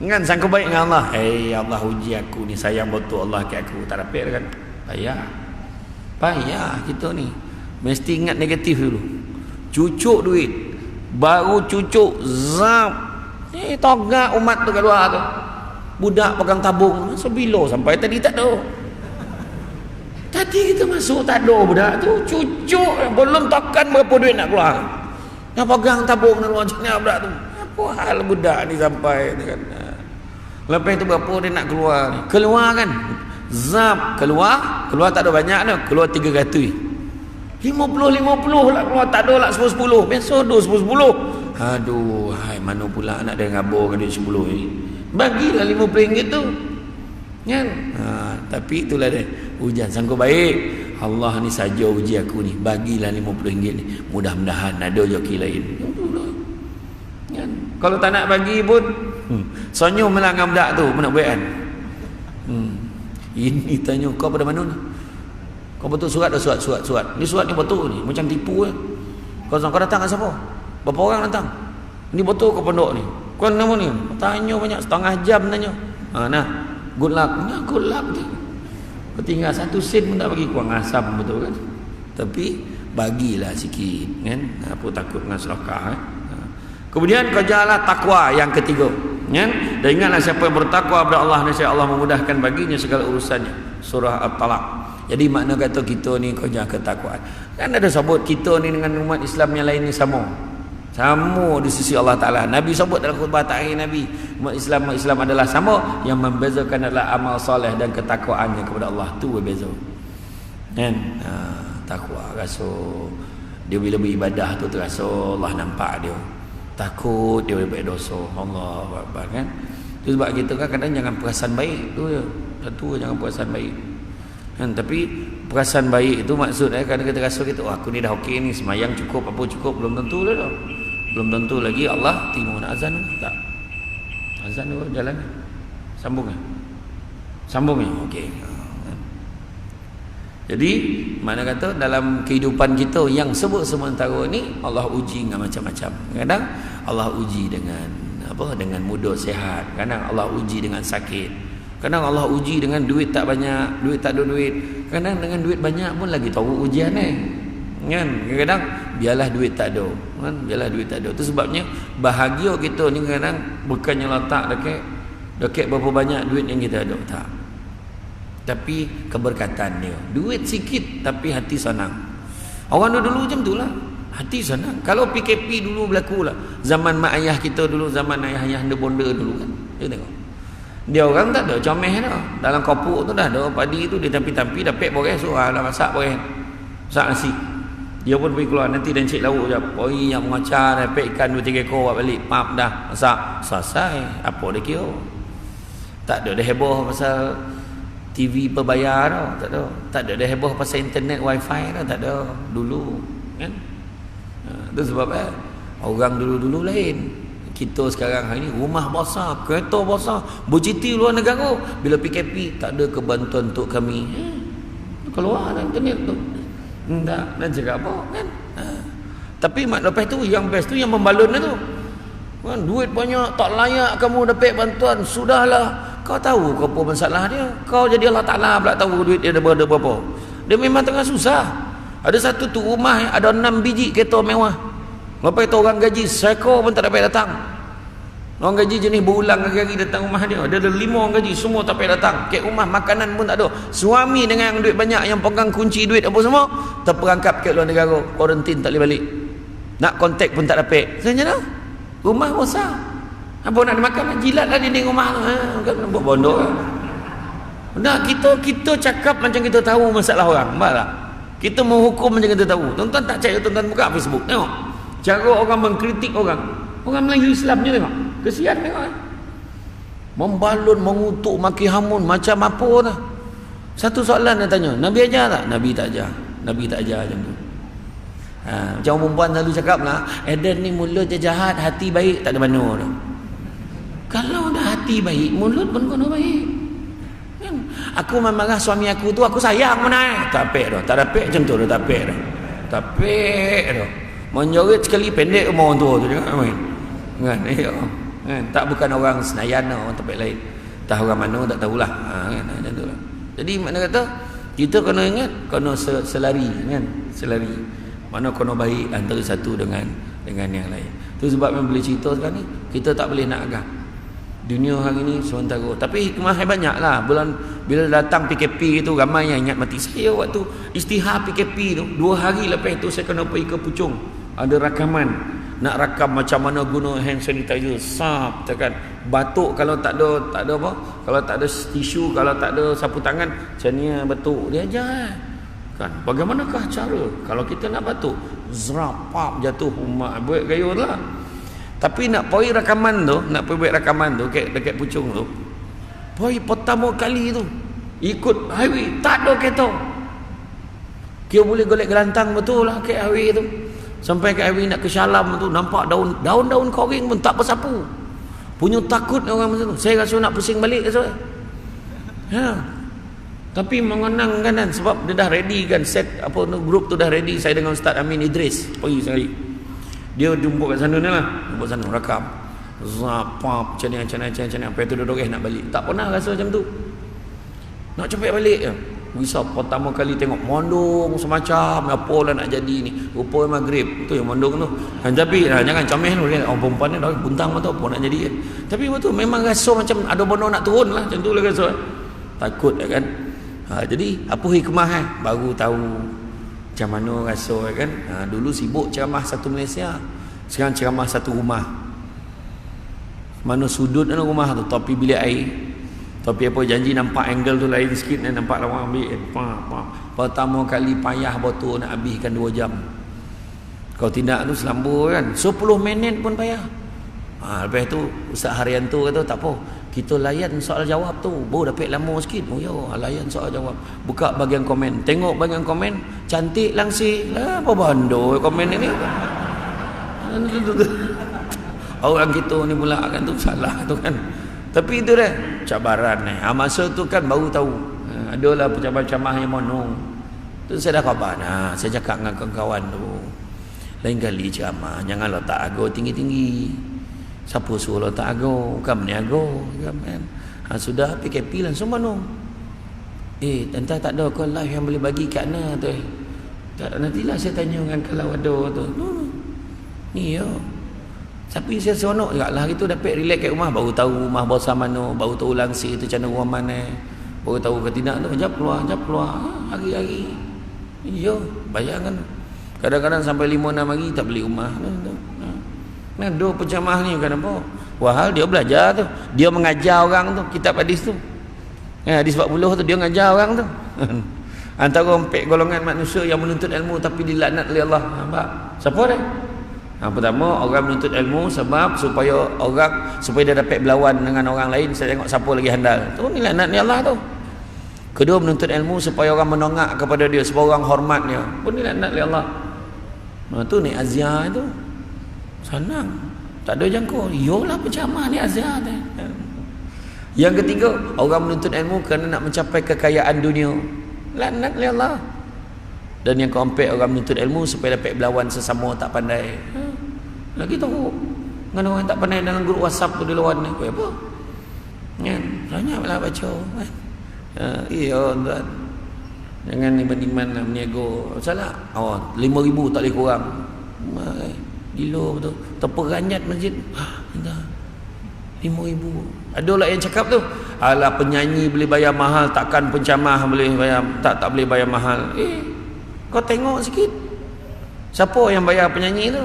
kan. Sangka baik dengan Allah. Allah uji aku ni, sayang betul Allah ke aku, tak dapat kan. Payah kita ni. Mesti ingat negatif dulu. Cucuk duit, baru cucuk zap, togak umat tu kat luar tu. Budak pegang tabung, sebilo sampai tadi tak ada. Tadi kita masuk tak ada budak tu, cucuk belum tekan berapa duit nak keluar. Yang pegang tabung nak keluar macam ni budak tu. Apa hal budak ni sampai kan. Lepas tu berapa dia nak keluar ni? Keluar kan. Zap, keluar tak ada banyak dah, keluar 300. 50 lah keluar, tak ada lah 10. Besok ada 10. Aduh, mana pula nak dia ngaburkan duit 10 ni. Bagilah RM50 tu. Kan? Tapi itulah dia. Ujian sangka baik. Allah ni saja uji aku ni. Bagilah RM50 ni. Mudah-mudahan ada joki lain. Kan? Kalau tak nak bagi pun sonyo melanggar budak tu, mana buat kan? Ini tanya kau pada mana ni? Kau betul surat dah, surat. Ni surat ni betul ni, macam tipu kan. Kau datang kat siapa? Berapa orang datang? Ni betul kau pondok ni? Kau nama ni? Tanya banyak, setengah jam tanya. Nah, good luck. Nah, good luck ni. Kau tinggal 1 sen pun tak bagi, kuang asam betul kan. Tapi bagilah sikit kan. Apa takut dengan sedekah kan. Kemudian kerjalah takwa yang ketiga. Ya? Dan ingatlah siapa yang bertakwa kepada Allah, nescaya Allah memudahkan baginya segala urusannya. Surah At-Talaq. Jadi makna kata kita ni kerja ketakwaan. Kan ada sebut kita ni dengan umat Islam yang lain ni sama di sisi Allah Ta'ala. Nabi sebut dalam khutbah terakhir Nabi, umat Islam adalah sama. Yang membezakan adalah amal soleh dan ketakwaannya kepada Allah. Tu berbeza kan. Takwa rasa dia bila beribadah tu terasa Allah nampak dia, takut dia boleh buat dosa. Allah Akbar kan. Itu sebab kita kan kadang jangan perasan baik tu je. Satu jangan perasan baik kan. Tapi perasan baik itu maksudnya kadang kita rasa kita, aku ni dah okey ni, semayang cukup, apa cukup, belum tentu dah. Belum tentu lagi Allah terima. Nak azan tak? Azan tu jalan. Sambung ya. Okey. Jadi mana kata dalam kehidupan kita yang sebut sementara ni Allah uji dengan macam-macam. Kadang Allah uji dengan dengan muda sihat, kadang Allah uji dengan sakit, kadang Allah uji dengan duit tak banyak, duit tak ada duit, kadang dengan duit banyak pun lagi tahu ujian kan. Kadang biarlah duit tak ada kan, biarlah duit tak ada. Itu sebabnya bahagia kita ni kadang bukannya letak dekat berapa banyak duit yang kita ada, tak, tapi keberkatan dia. Duit sikit tapi hati senang. Orang dulu macam tu lah, hati senang. Kalau PKP dulu berlaku lah, zaman mak ayah kita dulu, zaman ayah anda bonda dulu kan, dia tengok dia orang tak ada comel dah. Dalam kopuk tu dah ada padi tu, dia tampi-tampi dapat boreh, suruh lah masak boreh. masak nasi. Dia pun pergi keluar, nanti dan cik lauk je. Oi, yang mengacar, dapat ikan 2-3 ekor buat balik. Pap dah, masak. Selesai. Apa dia kira? Tak ada dah heboh pasal TV berbayar tau. Tak ada. Tak ada dah heboh pasal internet, wifi tau. Tak ada. Dulu. Kan? Itu sebab orang dulu-dulu lain. Kita sekarang hari ni rumah besar, kereta besar, bercuti luar negara. Bila PKP, tak ada kebantuan untuk kami. Keluar internet tu. Tak, nak cakap apa kan? Tapi mak lepas tu yang best tu yang membalun tu kan, duit banyak tak layak kamu dapat bantuan. Sudahlah, kau tahu kau apa masalah dia. Kau jadi Allah Ta'ala pula tahu duit dia ada berapa. Dia memang tengah susah. Ada satu tu rumah ada 6 biji kereta mewah. Lepas tu orang gaji seko pun tak dapat datang. Orang gaji jenis berulang hari-hari datang rumah dia. Ada 5 orang gaji, semua tak payah datang. Kek rumah makanan pun tak ada. Suami dengan yang duit banyak, yang pegang kunci duit apa semua, terperangkap ke luar negara, kuarantin tak boleh balik. Nak kontak pun tak dapat. Sebenarnya dah rumah besar. Apa nak makan, nak jilat lah dinding rumah. Kan buat bondok. Nah, kita cakap macam kita tahu masalah orang. Nampak tak? Kita menghukum macam kita tahu. Tuan-tuan tak percaya, tuan-tuan buka Facebook. Tengok. Cara orang mengkritik orang. Orang Melayu Islam je tengok. Kesian tengok. Membalun, mengutuk, maki hamun, macam apa dah. Satu soalan dia tanya, Nabi ajar tak? Nabi tak ajar. Nabi tak ajar macam tu. Macam perempuan selalu cakap lah, Eden ni mulut je jahat, hati baik, tak ada mana dah. Kalau dah hati baik, mulut pun kena baik. Kan? Aku marah suami aku tu, aku sayang mana tak pek dah. Tak dapat macam tu dah, tak pek dah. Tak pek dah. Menjoget sekali pendek umur orang tua tu juga. Kan? Kan? Tak bukan orang Senayan, orang tempat lain. Tak orang mana tak tahulah. Kan? Macam tu lah. Jadi makna kata kita kena ingat, kena selari kan? Selari. Mana kena baik antara satu dengan yang lain. Tu sebab yang boleh cerita sekarang ni, kita tak boleh nak agak. Dunia hari ni sementara. Tapi hikmah banyak lah. Bila datang PKP itu, ramai yang ingat mati. Saya waktu istihar PKP tu, 2 hari lepas tu saya kena pergi ke Puchong. Ada rakaman. Nak rakam macam mana guna hand sanitizer. Sap, tekan. Batuk kalau tak ada apa. Kalau tak ada tisu, kalau tak ada sapu tangan, macam ni batuk. Dia ajar. Kan? Bagaimanakah cara? Kalau kita nak batuk, zrapap jatuh umat. Buat gaya lah. Tapi nak pergi rakaman tu, nak pergi buat rakaman tu dekat Puchong tu, pergi pertama kali tu ikut highway, tak ada kereta. Kira boleh golek gelantang betul lah ke highway tu. Sampai ke highway nak ke Shalam tu, nampak daun-daun kering pun tak bersapu. Punya takut orang macam tu. Saya rasa nak pusing balik rasa. Tapi mengenang kan, sebab dia dah ready kan, set apa tu, grup tu dah ready. Saya dengan Ustaz Amin Idris pergi sekali. Dia jumpa kat sana ni lah, jumpa sana rakam zapap macam ni apa tu duduk nak balik. Tak pernah rasa macam tu, nak cepat balik je. Risau pertama kali tengok mondong semacam apa lah nak jadi ni, rupa maghrib tu yang mondong tu. Tapi jangan comel tu, orang perempuan ni dah buntang pun tahu apa nak jadi kan. Tapi betul memang rasa macam ada benda nak turun lah, macam tu lah rasa. Takut lah kan. Jadi apa hikmah baru tahu macam mana rasa kan. Dulu sibuk ceramah satu Malaysia, sekarang ceramah satu rumah. Mana sudut dalam rumah tu, topi bilik air, topi apa janji nampak angle tu lain sikit, nampak lawan ambil pertama kali payah botol nak habiskan 2 jam. Kau tidak tu selambur kan 10 minit pun payah. Lepas tu Ustaz Haryanto kata tak apa, kita layan soal jawab tu, baru dapat lama sikit. Oh ya, layan soal jawab. Buka bahagian komen, tengok bahagian komen, cantik langsir lah, apa bandar komen ini. Orang kita ni pula kan tu salah tu kan. Tapi itu dah cabaran ni. Masa tu kan baru tahu. Adalah pecahan-pecahan yang mono. Tu saya dah khabar. Saya cakap dengan kawan-kawan tu, lain kali ceramah jangan letak ago tinggi-tinggi. Siapa suruh letak ago? Bukan meniago kan? Sudah PKP langsung mana? Entah tak ada ke live yang boleh bagi kat mana tu? Tak, nantilah saya tanya dengan kalau ada tu. Ni ya. Tapi saya seronok juga lah gitu, dapat relax kat rumah, baru tahu rumah bosah mana, baru tahu langsir tu macam rumah mana, baru tahu ke tidak tu, jap keluar hari-hari. Ya, bayangkan kadang-kadang sampai 5-6 hari tak beli rumah. Nah, dua penceramah ni kan apa? Wahal dia belajar tu, dia mengajar orang tu kitab hadis tu. Hadis 40 tu dia mengajar orang tu. Antara empat golongan manusia yang menuntut ilmu tapi dilaknat oleh Allah. Nampak? Siapa dia? Pertama, orang menuntut ilmu sebab supaya dia dapat berlawan dengan orang lain. Saya tengok siapa lagi handal. Tu ni laknat ni Allah tu. Kedua, menuntut ilmu supaya orang menongak kepada dia, supaya orang hormat dia. Pun ni laknat oleh Allah. Tu ni Azia tu. Senang. Tak ada jangkau. Yolah pencamah ni Azia tu. Yang ketiga, orang menuntut ilmu kerana nak mencapai kekayaan dunia. Laknat oleh Allah. Dan yang keempat, orang menuntut ilmu supaya dapat berlawan sesama tak pandai. Lagi tahu dengan orang tak pandai dalam grup WhatsApp tu dia lawan ni. Apa? Kan? Banyaklah baca kan. Iya tuan. Jangan iman-iman lah meniaga. Salah. 5,000 tak boleh kurang. Gila betul. Terperanyat masjid. 5,000. Ada lah yang cakap tu, alah penyanyi boleh bayar mahal, takkan pencamah boleh bayar, tak boleh bayar mahal. Kau tengok sikit. Siapa yang bayar penyanyi tu?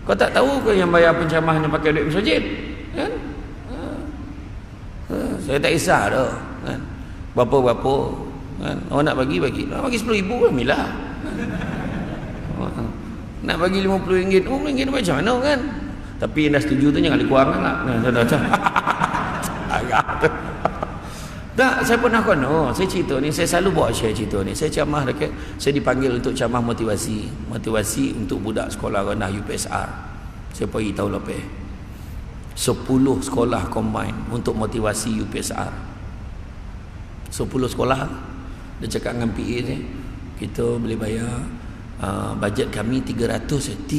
Kau tak tahu ke yang bayar pencamahnya pakai duit masjid? Kan? Saya tak kisah dah. Kan? Berapa-berapa. Kan? Orang nak bagi. Nak bagi 10,000 pun milah. Nak bagi RM50. RM50 macam mana kan? Tapi yang dah setuju tu jangan dikurangkan lah. Agak tu. Tak, saya pernah kono. Saya cerita ni, saya selalu buat share cerita ni. Saya ceramah dekat, saya dipanggil untuk ceramah motivasi untuk budak sekolah rendah UPSR. Saya pergi tahun lepas. 10 sekolah combine untuk motivasi UPSR. 10 sekolah. Dia cakap dengan PA ni, kita boleh bayar bajet kami 300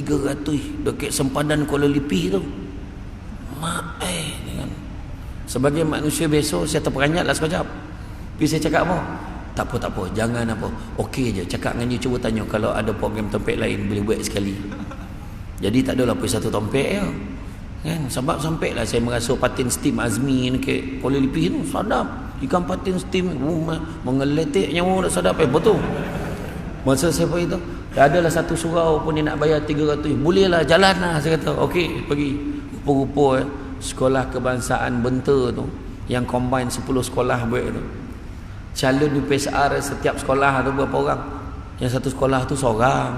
dekat sempadan Kuala Lipih tu. Dengan sebagai manusia besok saya terperanyat lah sekejap. Tapi saya cakap apa? Tak apa, jangan apa. Okey je, cakap dengan dia, cuba tanya kalau ada program tempat lain boleh buat sekali. Jadi tak adalah pergi satu tempat je kan. Sebab sampai lah saya merasa patin steam Azmi ni ke Kuala Lipih tu sadap. Ikan patin steam mengeletik nyawa tak sadap. Betul. Masa saya pergi tu, tak adalah satu surau pun dia nak bayar 300. Bolehlah, jalan lah. Saya kata okey, pergi. Rupa-rupa sekolah kebangsaan Benta tu yang combine 10 sekolah buat tu, calon UPSR setiap sekolah tu berapa orang? Yang satu sekolah tu seorang,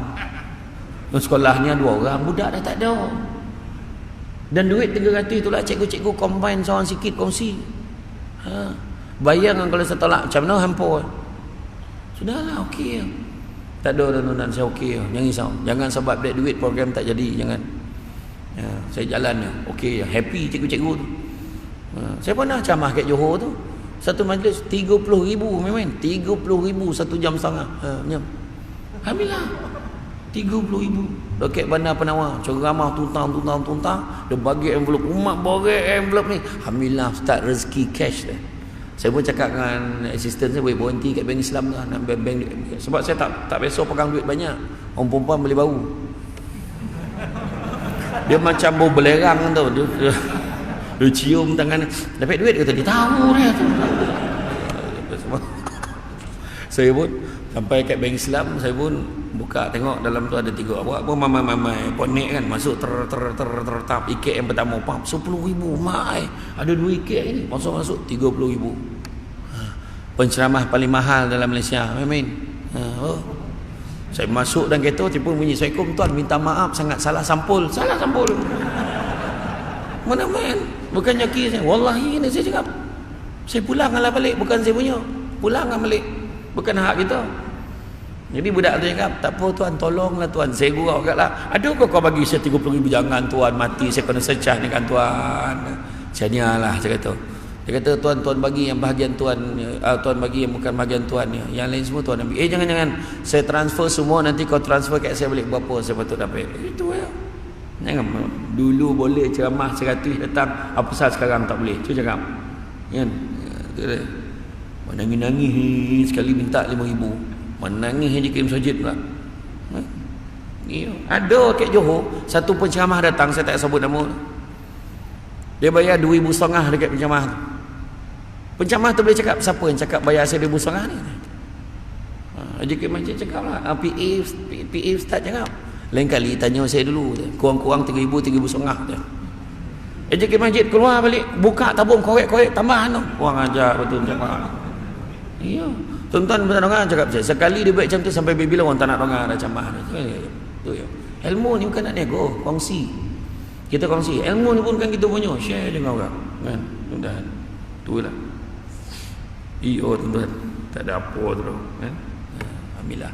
sekolahnya 2 orang, budak dah tak ada. Dan duit 300 tu lah cikgu-cikgu combine seorang sikit kongsi. Bayang kalau saya tolak macam mana hampa. Sudahlah, okey. Tak ada nak saya okey. Jangan risau. Jangan sebab dia duit program tak jadi, jangan. Saya jalan je, okey, happy cikgu-cikgu tu. Saya pernah ceramah kat Johor tu, satu majlis 30,000 memang 30,000 1 jam setengah. Alhamdulillah 30,000 dekat Bandar Penawar, ceramah tuntang. Dia bagi envelope, umat borek envelope ni. Alhamdulillah start rezeki cash dah. Saya pun cakap dengan assistant saya, boleh berhenti kat bank Islam lah, nak bank sebab saya tak biasa pegang duit banyak. Orang perempuan boleh bau. Dia macam bau belerang tau. Dia cium tangan, dapat duit kata dia tahu dia tu. Saya pun sampai kat bank Islam, saya pun buka tengok dalam tu ada 3 apa mamai ponek kan, masuk tertap ikat yang pertama pam 10,000 mai. Ada 2 ikat ni, masuk 30,000. Penceramah paling mahal dalam Malaysia. Amin. Saya masuk dan kereta tiba bunyi, Assalamualaikum tuan, minta maaf sangat salah sampul. Mana main? Bukannya key saya. Wallahi ini saya cakap. Saya pulanglah balik, bukan saya punya. Pulanglah balik. Bukan hak kita. Jadi budak tu cakap, tak apa tuan, tolonglah tuan. Saya gurau katlah. Adakah kau bagi saya 30,000? Jangan tuan, mati saya kena secah ni kan tuan. Saya lah saya kata. Dia kata tuan bagi yang bahagian tuan, tuan bagi yang bukan bahagian tuan ni. Yang lain semua tuan ambil. Jangan. Saya transfer semua, nanti kau transfer kat saya balik berapa saya patut dapat. Itu ya. Jangan dulu boleh ceramah 100 datang, apa pasal sekarang tak boleh? Cuba cakap. Kan? Menangis-nangis sekali minta 5,000. Menangis je ke masjid pula. Ada kat Johor, satu penceramah datang, saya tak sebut nama. Dia bayar 2,500 dekat penceramah tu. Penceramah tu boleh cakap, siapa yang cakap bayar saya 2,500 ni? JK Masjid cakap lah. PA Ustaz cakap. Lain kali tanya saya dulu, kurang-kurang 3,000, 3,500 je. JK Masjid keluar balik, buka tabung korek tambah tu. Kurang ajar betul cakap. Iya. Tuan-tuan orang cakap saya, sekali dia buat macam tu sampai bila orang tak nak dengar dah camah tu ya. Ilmu ni bukan nak nego, kongsi. Kita kongsi. Ilmu ni pun kan kita punya, share dengan orang. Kan? Mudah-mudahan. Itulah. Tuan-tuan. Tak ada apa tu kan. Alhamdulillah.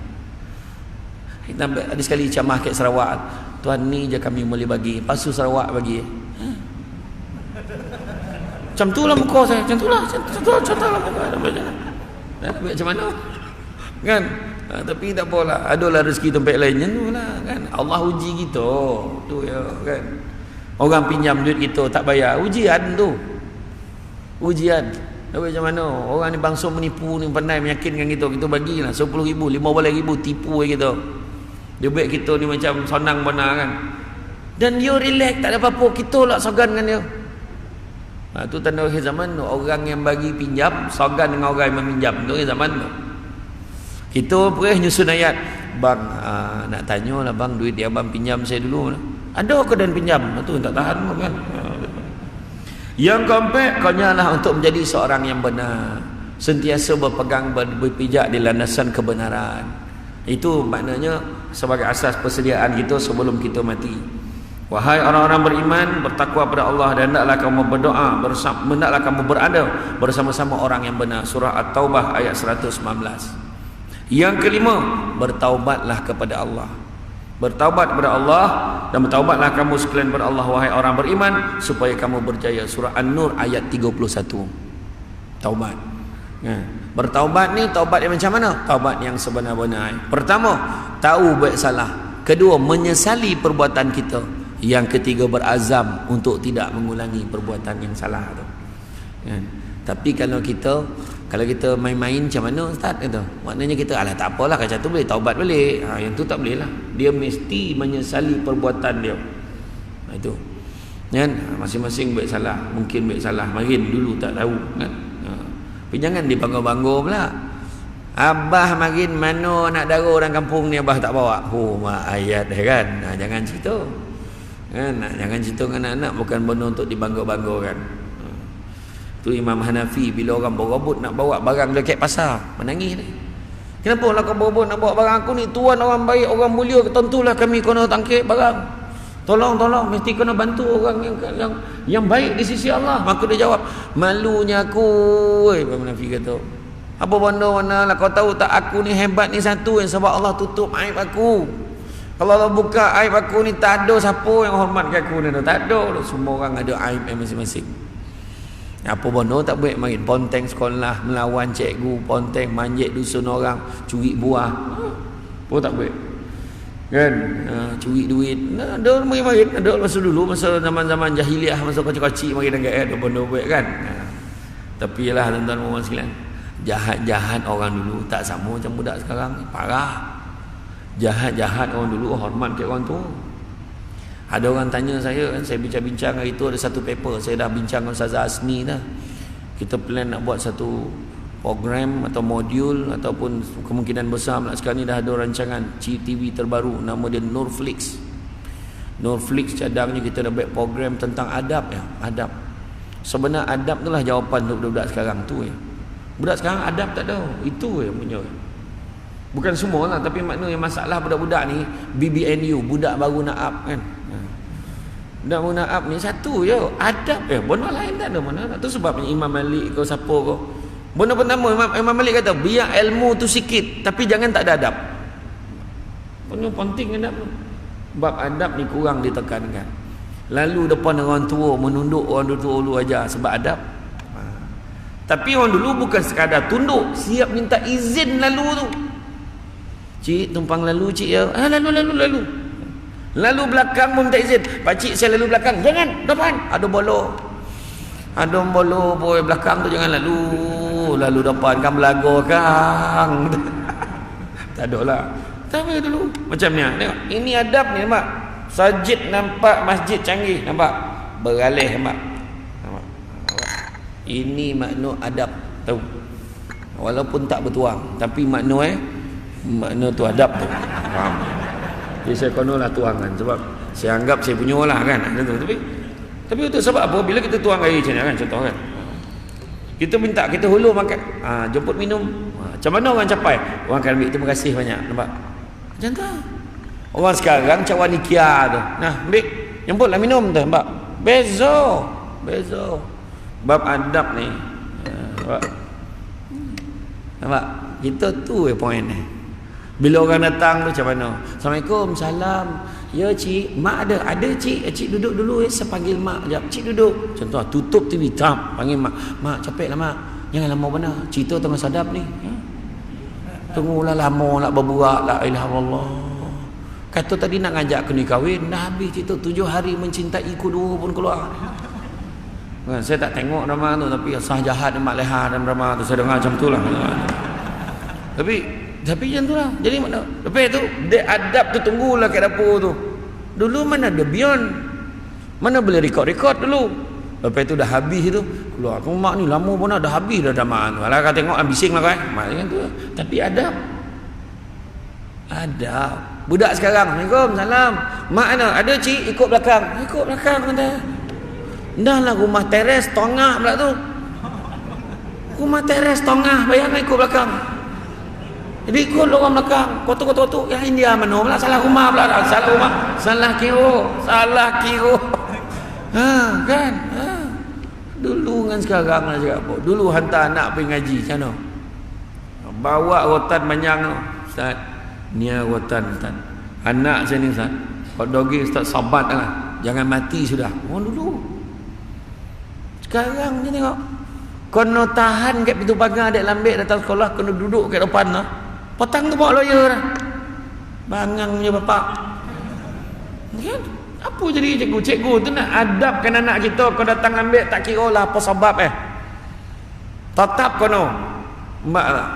Kita ada sekali camah kat Sarawak. Tuan ni je kami boleh bagi. Pasu Sarawak bagi. Macam tu lah muka saya. Macam tu lah muka. Macam mana? Kan? Tapi tak apalah. Adalah rezeki tempat lain. Macam tu lah kan. Allah uji kita. Tu ya kan. Orang pinjam duit kita tak bayar. Ujian tu. Ujian. Tapi macam mana? Orang ni bangsa menipu ni pandai meyakinkan kita. Kita bagilah 10,000, 15,000 tipu kita. Dia buat kita ni macam sonang benar kan. Dan dia relax, tak ada apa-apa. Kita lah sogan dengan dia. Tu tanda akhir zaman tu. Orang yang bagi pinjam sogan dengan orang yang meminjam. Tu akhir zaman tu. Kita perih nyusun ayat. Bang, nak tanya lah bang, duit dia abang pinjam saya dulu. Ada ke dan pinjam? Tu tak tahan kan. Yang keempat, kau nyalah untuk menjadi seorang yang benar. Sentiasa berpegang, berpijak di landasan kebenaran. Itu maknanya sebagai asas persediaan kita sebelum kita mati. Wahai orang-orang beriman, bertakwa pada Allah dan hendaklah kamu berdoa hendaklah kamu berada bersama-sama orang yang benar. Surah At-Taubah ayat 119. Yang kelima, bertaubatlah kepada Allah. Bertaubat kepada Allah dan bertaubatlah kamu sekalian kepada Allah wahai orang beriman supaya kamu berjaya. Surah An-Nur ayat 31. Taubat. Bertaubat ni taubat yang macam mana? Taubat yang sebenar-benar. Pertama, tahu buat salah. Kedua, menyesali perbuatan kita. Yang ketiga, berazam untuk tidak mengulangi perbuatan yang salah tu. Tapi kalau kita main-main macam mana Ustaz kata? Maknanya kita alah tak apalah, macam tu boleh taubat balik. Yang tu tak boleh lah. Dia mesti menyesali perbuatan dia. Itu. Kan? Masing-masing buat salah. Mungkin buat salah marin dulu tak tahu kan. Tapi jangan dibangga-bangga pula. Abah marin mana nak dara orang kampung ni abah tak bawa. Mak ayat kan. Jangan cerita. Kan? Jangan cerita dengan anak-anak bukan benda untuk dibangga-banggakan. Tu Imam Hanafi bila orang berebut nak bawa barang dekat pasar, menangis ni. Kenapa lah kau berebut nak bawa barang aku ni? Tuan orang baik, orang mulia, tentulah kami kena tangkap barang. Tolong mesti kena bantu orang yang baik di sisi Allah. Maka dia jawab, malunya aku. Imam Hanafi kata, apa benda lah kau tahu tak aku ni hebat ni satu yang sebab Allah tutup aib aku. Kalau Allah buka aib aku ni tak ada siapa yang hormat ke aku ni. Tak ada. Semua orang ada aib masing-masing. Apa benda tak boleh main ponteng sekolah, melawan cikgu, ponteng manjat dusun orang, curi buah. Apa tak boleh. Kan? Curi duit. Ada main-main. Ada masa dulu, masa zaman-zaman jahiliah, masa kecil-kecil main dengan ada benda buat kan. Tapi lah tuan-tuan puan sekalian, jahat-jahat orang dulu tak sama macam budak sekarang. Parah. Jahat-jahat orang dulu hormat ke orang tu. Ada orang tanya saya kan, saya bincang-bincang hari tu ada satu paper, saya dah bincang dengan Ustazah Asmi dah. Kita plan nak buat satu program atau modul ataupun kemungkinan besar sekarang ni dah ada rancangan TV terbaru nama dia Nurflix. Nurflix cadangnya kita dah buat program tentang adab ya, adab. Sebenarnya adab itulah jawapan untuk budak-budak sekarang tu ya. Budak sekarang adab tak ada, itu yang punya. Bukan semua lah, tapi maknanya masalah budak-budak ni BBNU, budak baru naap kan. Budak baru naap ni satu je, adab benda lain tak ada mana. Tu sebabnya Imam Malik ke siapa ke. Benda pertama Imam Malik kata, biar ilmu tu sikit tapi jangan tak ada adab. Benda penting adab tu. Bab adab ni kurang ditekankan. Lalu depan orang tua menunduk orang tua dulu aja sebab adab. Tapi orang dulu bukan sekadar tunduk, siap minta izin lalu tu. Cik tumpang lalu cik ya. Lalu. Lalu belakang pun minta izin. Pak cik saya lalu belakang. Jangan, depan. Ada bolo. Ada bolo boy belakang tu jangan lalu. Lalu depan kan belaga kang. Tak ada lah. Tapi dulu macam ni. Tengok. Ini adab ni nampak. Sajid nampak masjid canggih nampak. Beralih nampak. Ini makna adab tahu. Walaupun tak bertuang tapi makna tu adab tu. Faham? Jadi saya konolah tuangkan sebab saya anggap saya punya lah kan. Tapi itu sebab apa? Bila kita tuang air macam ni kan contoh kan. Kita minta kita hulur makan. Jemput minum. Macam mana orang capai? Orang akan ambil terima kasih banyak. Nampak? Macam tu. Orang sekarang cawan Ikea tu. Nah, ambil. Jemputlah minum tu. Nampak? Bezo. Bab adab ni. Nampak? Kita tu poin ni. Bila orang datang tu macam mana? Assalamualaikum, salam. Ya cik, mak ada cik. Cik duduk dulu saya panggil mak sekejap. Cik duduk. Contoh tutup TV, panggil mak. Mak capek lah mak. Jangan lama benar. Cerita tengah sadap ni. Tunggulah lama nak berbuak. La ilaha illallah. Kata tadi nak ngajak kena kahwin, dah habis cerita 7 hari mencintai ku dua pun keluar. Saya tak tengok drama tu, tapi sah jahat Mak Leha dan drama tu saya dengar macam tu lah. Tapi macam tu lah. Jadi mana? Lepas tu dia adab tu, tunggulah kat dapur tu. Dulu mana ada Beyond, mana boleh rekod dulu. Lepas tu dah habis tu keluar. Mak ni lama pun dah habis dah drama tu. Kalau kau tengok bising lah kau macam tu. Tapi adab. Budak sekarang, Assalamualaikum, salam. Mak mana? Ada cik, ikut belakang kata. Dah lah rumah teres tongah pula tu. Rumah teres tongah, bayangkan ikut belakang. Jadi ikut orang belakang, kotor-kotor. Yang India mana pula, salah rumah pula. Salah kira. Kan? Dulu dengan sekarang lah cakap apa. Dulu hantar anak pergi ngaji, macam mana? Bawa rotan panjang tu. Ustaz, ni rotan Ustaz. Anak saya ni Ustaz. Kalau dogi Ustaz sabat lah. Jangan mati sudah. Orang dulu. Sekarang je tengok. Kena tahan kat pintu pagar adik lambik datang sekolah, kena duduk kat depan lah. Petang tu bawa lawyer lah. Bangang punya bapak. Kan? Apa jadi cikgu tu nak adabkan anak kita. Kau datang ambil tak kira lah apa sebab tetap kono. Mak lah.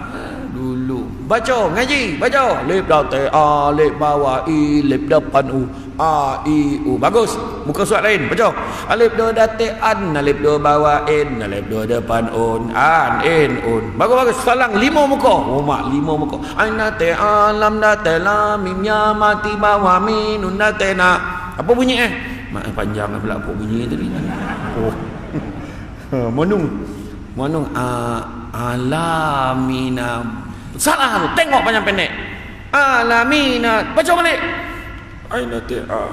Dulu baca ngaji, baca lip date a, lip bawah i, lip depan u, a i u. Bagus. Muka surat lain baca. Alif do date an, alif do bawah in, alif do depan un, an in un. Bagus. Salang 5 muka. Oh mak 5 muka. Aina te alam date lam mim ya mati bawah min un date na. Apa bunyi mak panjang pula apa bunyi tadi. Oh. Monung alamina. Salah tu, tengok panjang pendek. Alamina. Baca balik. Aina ta'a.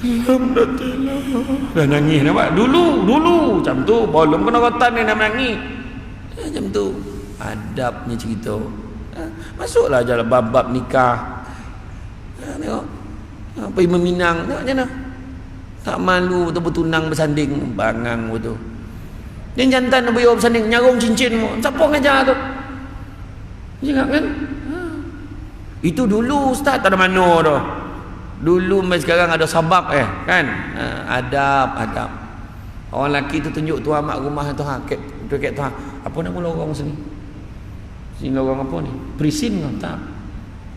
Alhamdulillah. Dah nangis nampak. Dulu macam tu. Belum kena rotan ni nak menangis. Macam tu. Adabnya cerita. Masuklah je bab-bab nikah. Tengok. Pergi meminang. Tengok macam mana. Tak malu betul-betul bersanding. Bangang betul. Dia jantan nak beri bersanding, nyarung cincin mu. Siapa ngajar tu? Cakap kan? Itu dulu Ustaz, tak ada mana tu. Dulu sekarang ada sabab kan? Adab. Orang lelaki tu tunjuk tuan mak rumah tuan. Kat tuan. Apa nama lorong sini? Sini lorong apa ni? Prisin ke?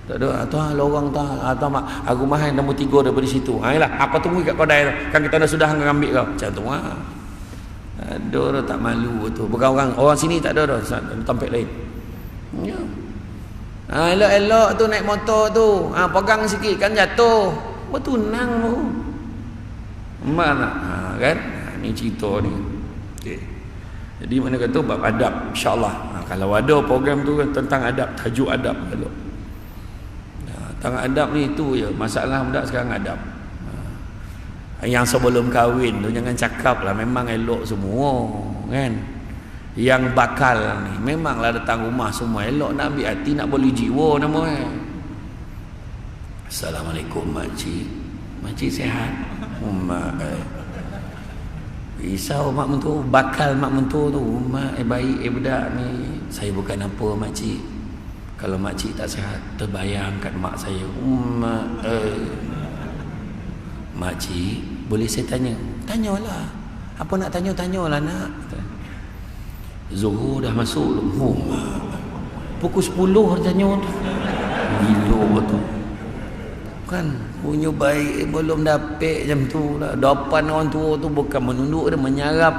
Tak ada. Tuan lorong tuan. Tuan mak rumah yang nombor 3 daripada situ. Yalah, apa tunggu kat kedai tu. Kan kita dah sudah ambil kau. Macam tu ada dah tak malu tu. Bukan orang sini tak ada dah tempat lain. Ya. Elok-elok tu naik motor tu. Pegang sikit kan jatuh. Bertunang tu. Mana? Kan? Ni cerita ni. Okey. Jadi mana kata bab adab insya-Allah. Kalau ada program tu tentang adab, tajuk adab elok. Tentang adab ni tu je. Masalah budak sekarang adab. Yang sebelum kahwin tu jangan cakap lah, memang elok semua kan. Yang bakal ni memanglah datang rumah semua elok, nak ambil hati, nak boleh jiwa nama Assalamualaikum makcik sihat? Mak risau mak mentua, bakal mak mentua tu. Mak baik budak ni. Saya bukan apa makcik. Kalau makcik tak sihat, terbayangkan mak saya. Makcik, boleh saya tanya? Tanyalah. Apa nak tanya, tanyalah nak. Zuhur dah masuk belum? Pukul 10 tanya tu. Gila betul. Kan punya baik belum dapat macam tu lah. Depan orang tua tu bukan menunduk, dia menyarap.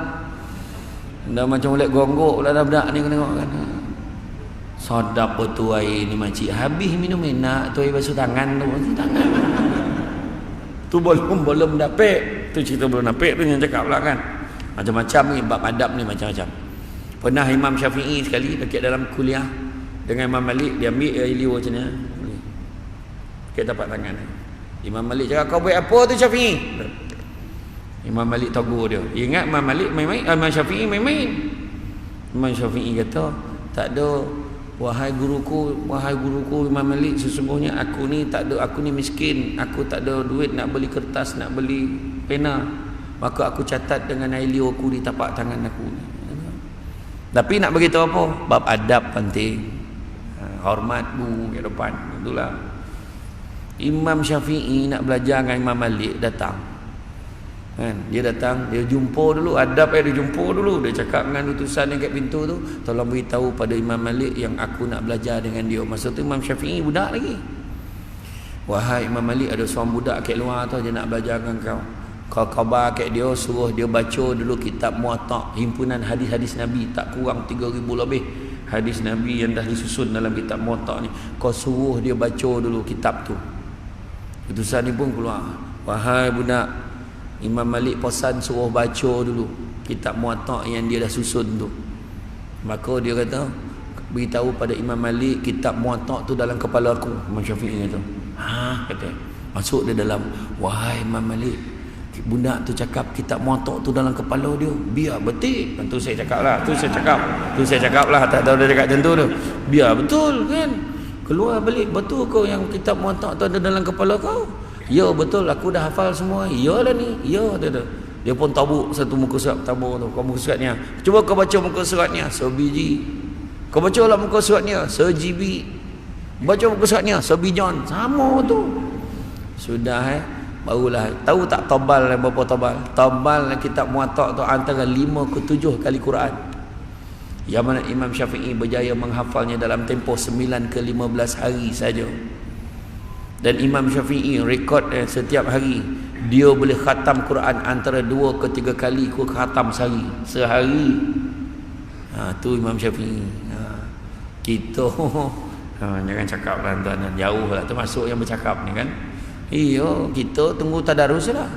Dah macam boleh gonggok lah dah budak ni, tengok kan. Sedap betul air ni makcik. Habis minum nak tu air basuh tangan tu. Tangan. Tu belum dapat. Tu cerita belum dapat tu yang cakap lah kan. Macam-macam ni bab adab ni macam-macam. Pernah Imam Syafi'i sekali dekat dalam kuliah dengan Imam Malik, dia ambil air liur macam ni. Dekat tapak tangan. Imam Malik cakap, kau buat apa tu Syafi'i? Imam Malik tegur dia. Ingat Imam Malik main-main, Imam Syafi'i main-main. Imam Syafi'i kata, tak ada, wahai guruku Imam Malik, sesungguhnya aku ni tak ada, aku ni miskin, aku tak ada duit nak beli kertas, nak beli pena, maka aku catat dengan air liur aku di tapak tangan aku. Tapi nak beritahu apa? Bab adab penting. Hormat guru kat depan. Itulah. Imam Syafi'i nak belajar dengan Imam Malik datang. Kan? Dia datang, dia jumpa dulu, adab dia jumpa dulu. Dia cakap dengan utusan yang kat pintu tu, tolong beritahu pada Imam Malik yang aku nak belajar dengan dia. Masa tu Imam Syafi'i budak lagi. Wahai Imam Malik, ada seorang budak kat luar tu, dia nak belajar dengan kau. Kau khabar kat dia, suruh dia baca dulu kitab Muwatta', himpunan hadis-hadis Nabi, tak kurang 3,000 lebih hadis Nabi yang dah disusun dalam kitab Muwatta' ni. Kau suruh dia baca dulu kitab tu. Utusan ni pun keluar. Wahai budak, Imam Malik pesan suruh baca dulu kitab Muwatta' yang dia dah susun tu. Maka dia kata, beritahu pada Imam Malik kitab Muwatta' tu dalam kepala aku. Imam Syafi'i kata, kata, masuk dia dalam. Wahai Imam Malik, budak tu cakap kitab Muwatta' tu dalam kepala dia, biar betul. Tu saya cakap lah, tu saya cakap lah, tak tahu dia cakap macam tu. Biar betul kan. Keluar balik, betul kau yang kitab Muwatta' tu ada dalam kepala kau? Ya betul, aku dah hafal semua. Ya lah ni, ya. Dia pun tabuk satu muka surat, tabuk tu. Kau muka suratnya, cuba kau baca muka suratnya, sebiji. Kau baca lah muka suratnya, sejibi. Baca muka suratnya, sebijon. Sama tu. Sudah barulah tahu tak tebal berapa tebal? Tebal kitab Muwatta' tu antara 5 ke 7 kali Quran. Yang mana Imam Syafi'i berjaya menghafalnya dalam tempoh 9 ke 15 hari saja. Dan Imam Syafi'i rekod setiap hari dia boleh khatam Quran antara 2 ke 3 kali khatam sehari. Tu Imam Syafi'i. Kita jangan cakap lah tuan, jauh lah, termasuk yang bercakap ni kan. Iya, kita tunggu tadarus lah.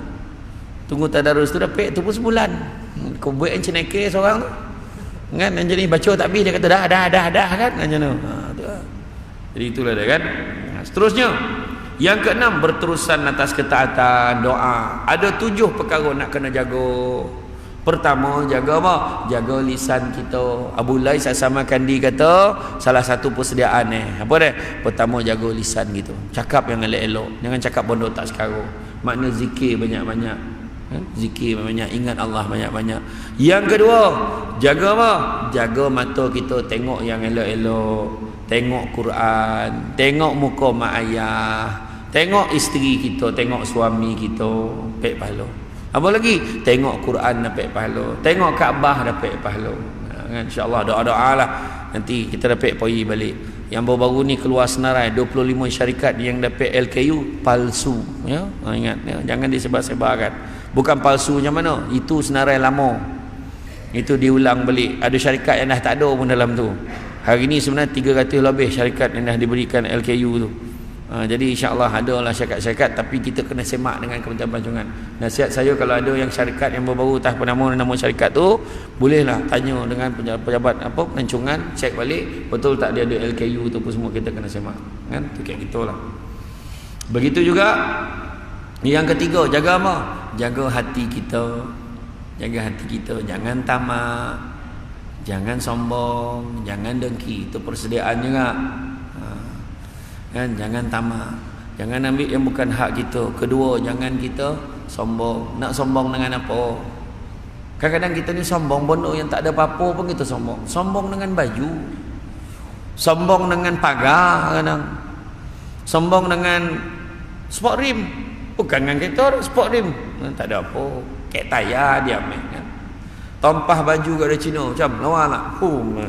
Tunggu tadarus tu dapat tu pun sebulan. Kau buat yang ceneke seorang tu. Kan macam ni baca tak habis dia kata dah kan macam tu. Jadi itulah dia kan. Seterusnya yang keenam, berterusan atas ketaatan doa. Ada 7 perkara nak kena jaga. Pertama, jaga apa? Jaga lisan kita. Abu Lais As-Samarkandi kata salah satu persediaan apa dia? Pertama, jaga lisan kita. Cakap yang elok-elok, jangan cakap bodoh tak sekarang. Makna zikir banyak-banyak. Zikir banyak, ingat Allah banyak-banyak. Yang kedua, jaga apa? Jaga mata kita, tengok yang elok-elok, tengok Quran, tengok muka mak ayah, tengok isteri kita, tengok suami kita, dapat pahala. Apa lagi? Tengok Quran dapat pahala, tengok Kaabah dapat pahala. InsyaAllah doa-doa lah, nanti kita dapat pergi balik. Yang baru-baru ni keluar senarai 25 syarikat yang dapat LKU palsu ya. Ingat ya? Jangan disebar-sebarkan. Bukan palsu macam mana, itu senarai lama, itu diulang balik. Ada syarikat yang dah tak ada pun dalam tu. Hari ni sebenarnya 300 lebih syarikat yang dah diberikan LKU tu. Jadi insyaAllah ada lah syarikat-syarikat, tapi kita kena semak dengan Kementerian Pelancongan. Nasihat saya, kalau ada yang syarikat yang baru-baru tak apa nama syarikat tu, bolehlah tanya dengan pejabat pelancongan, cek balik betul tak dia ada LKU tu pun, semua kita kena semak kan. Tu kayak gitulah. Begitu juga yang ketiga, jaga apa? Jaga hati kita. Jaga hati kita, jangan tamak, jangan sombong, jangan dengki. Itu persediaan juga kan. Jangan tamak, jangan ambil yang bukan hak kita. Kedua, jangan kita sombong. Nak sombong dengan apa? Kadang-kadang kita ni sombong benda yang tak ada apa-apa pun kita sombong. Sombong dengan baju, sombong dengan pagar, kadang sombong dengan sport rim. Bukan dengan kereta, sport rim tak ada apa, kayak tayar dia ambil kan. Tompah baju kat ada Cina macam lawa lah.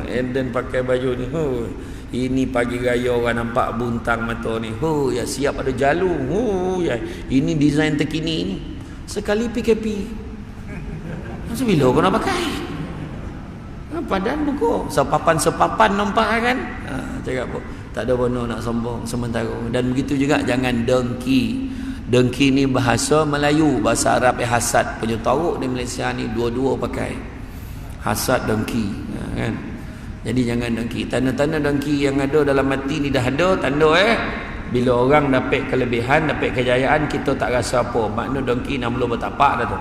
Eden pakai baju ni. Ini pagi raya orang nampak buntang mata ni. Ya siap ada jalu. Ya ini design terkini ni. Sekali PKP. Masa bila kau nak pakai? Padan buku. Sepapan nampak kan? Cakap apa? Tak ada benda nak sombong sementara. Dan begitu juga jangan dengki. Dengki ni bahasa Melayu, bahasa Arab hasad. Penyetaruk di Malaysia ni dua-dua pakai. hasad dengki, kan? Jadi jangan dengki. Tanda-tanda dengki yang ada dalam hati ni dah ada tanda bila orang dapat kelebihan, dapat kejayaan, kita tak rasa apa. Makna dengki nak mula bertapak dah tu.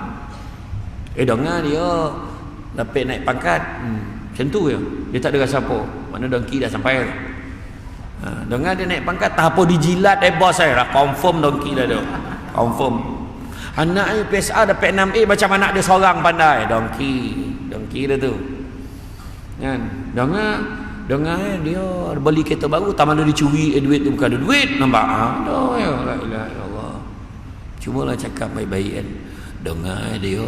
Dengar dia dapat naik pangkat, macam tu je. Dia tak ada rasa apa. Makna dengki dah sampai. Dengar dia naik pangkat, tak apa dijilat bos saya dah confirm dengki dah tu. Confirm. Anak PSA dapat 6A macam anak dia seorang pandai. Dengki dah tu. Kan? Dengar dia beli kereta baru, tak mana dicuri duit tu, bukan ada duit, nampak? Aduh ya, la ilaha illallah. Cubalah cakap baik-baik kan. Dengar dia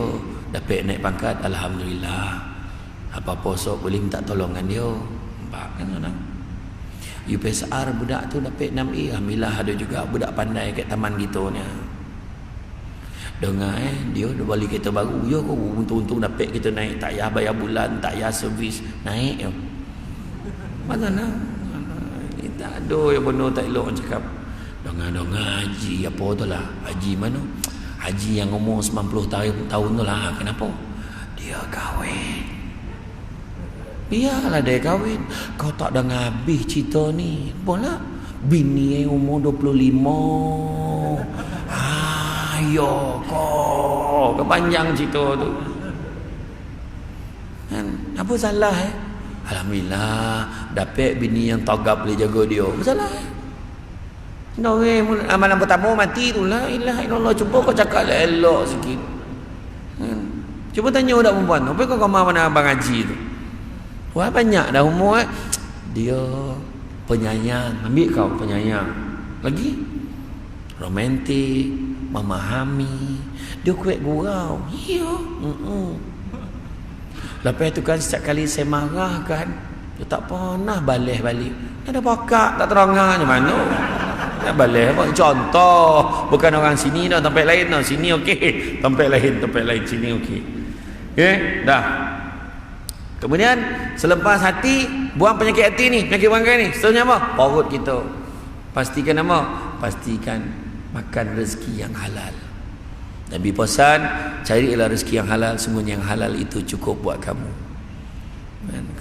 dapat naik pangkat, alhamdulillah. Apa-apa sok boleh minta tolongan dia. Nampak kan orang? UPSR budak tu dapat 6A, alhamdulillah ada juga budak pandai kat taman kita ni. Dengar dia dah beli kereta baru, ya kau untung-untung dapat kita naik, tak payah bayar bulan, tak payah servis, naik je. Mana nak? Kita ada yang benar tak elok orang cakap. Dengar haji apa tu lah. Haji mana? Haji yang umur 90 tahun tu lah. Kenapa? Dia kahwin. Biarlah dia kahwin. Kau tak dengar habis cerita ni. Boleh? Bini yang umur 25. Ayo kau. Kepanjang cerita tu. Kan? Apa salah Alhamdulillah dapat bini yang tagap boleh jaga dia. Masalah. Amalan pertama mati tu la ilaha illallah. Cuba kau cakap elok sikit. Cuba tanya budak perempuan tu, apa kau kamar mana abang Haji tu? Wah banyak dah umur dia penyayang, ambil kau penyayang. Lagi romantik, memahami. Dia kuat gurau. Ya. Lepas tu kan setiap kali saya marah kan, dia tak pernah balik. Ada pakak tak terangah macam mana. Tak balik apa? Contoh, bukan orang sini dah, tempat lain dah. Sini okey, tempat lain sini okey. Okey, dah. Kemudian selepas hati, buang penyakit hati ni, penyakit bangkai ni. Seterusnya apa? Perut kita. Pastikan apa? Pastikan makan rezeki yang halal. Nabi pesan, carilah rezeki yang halal, sungguhnya yang halal itu cukup buat kamu.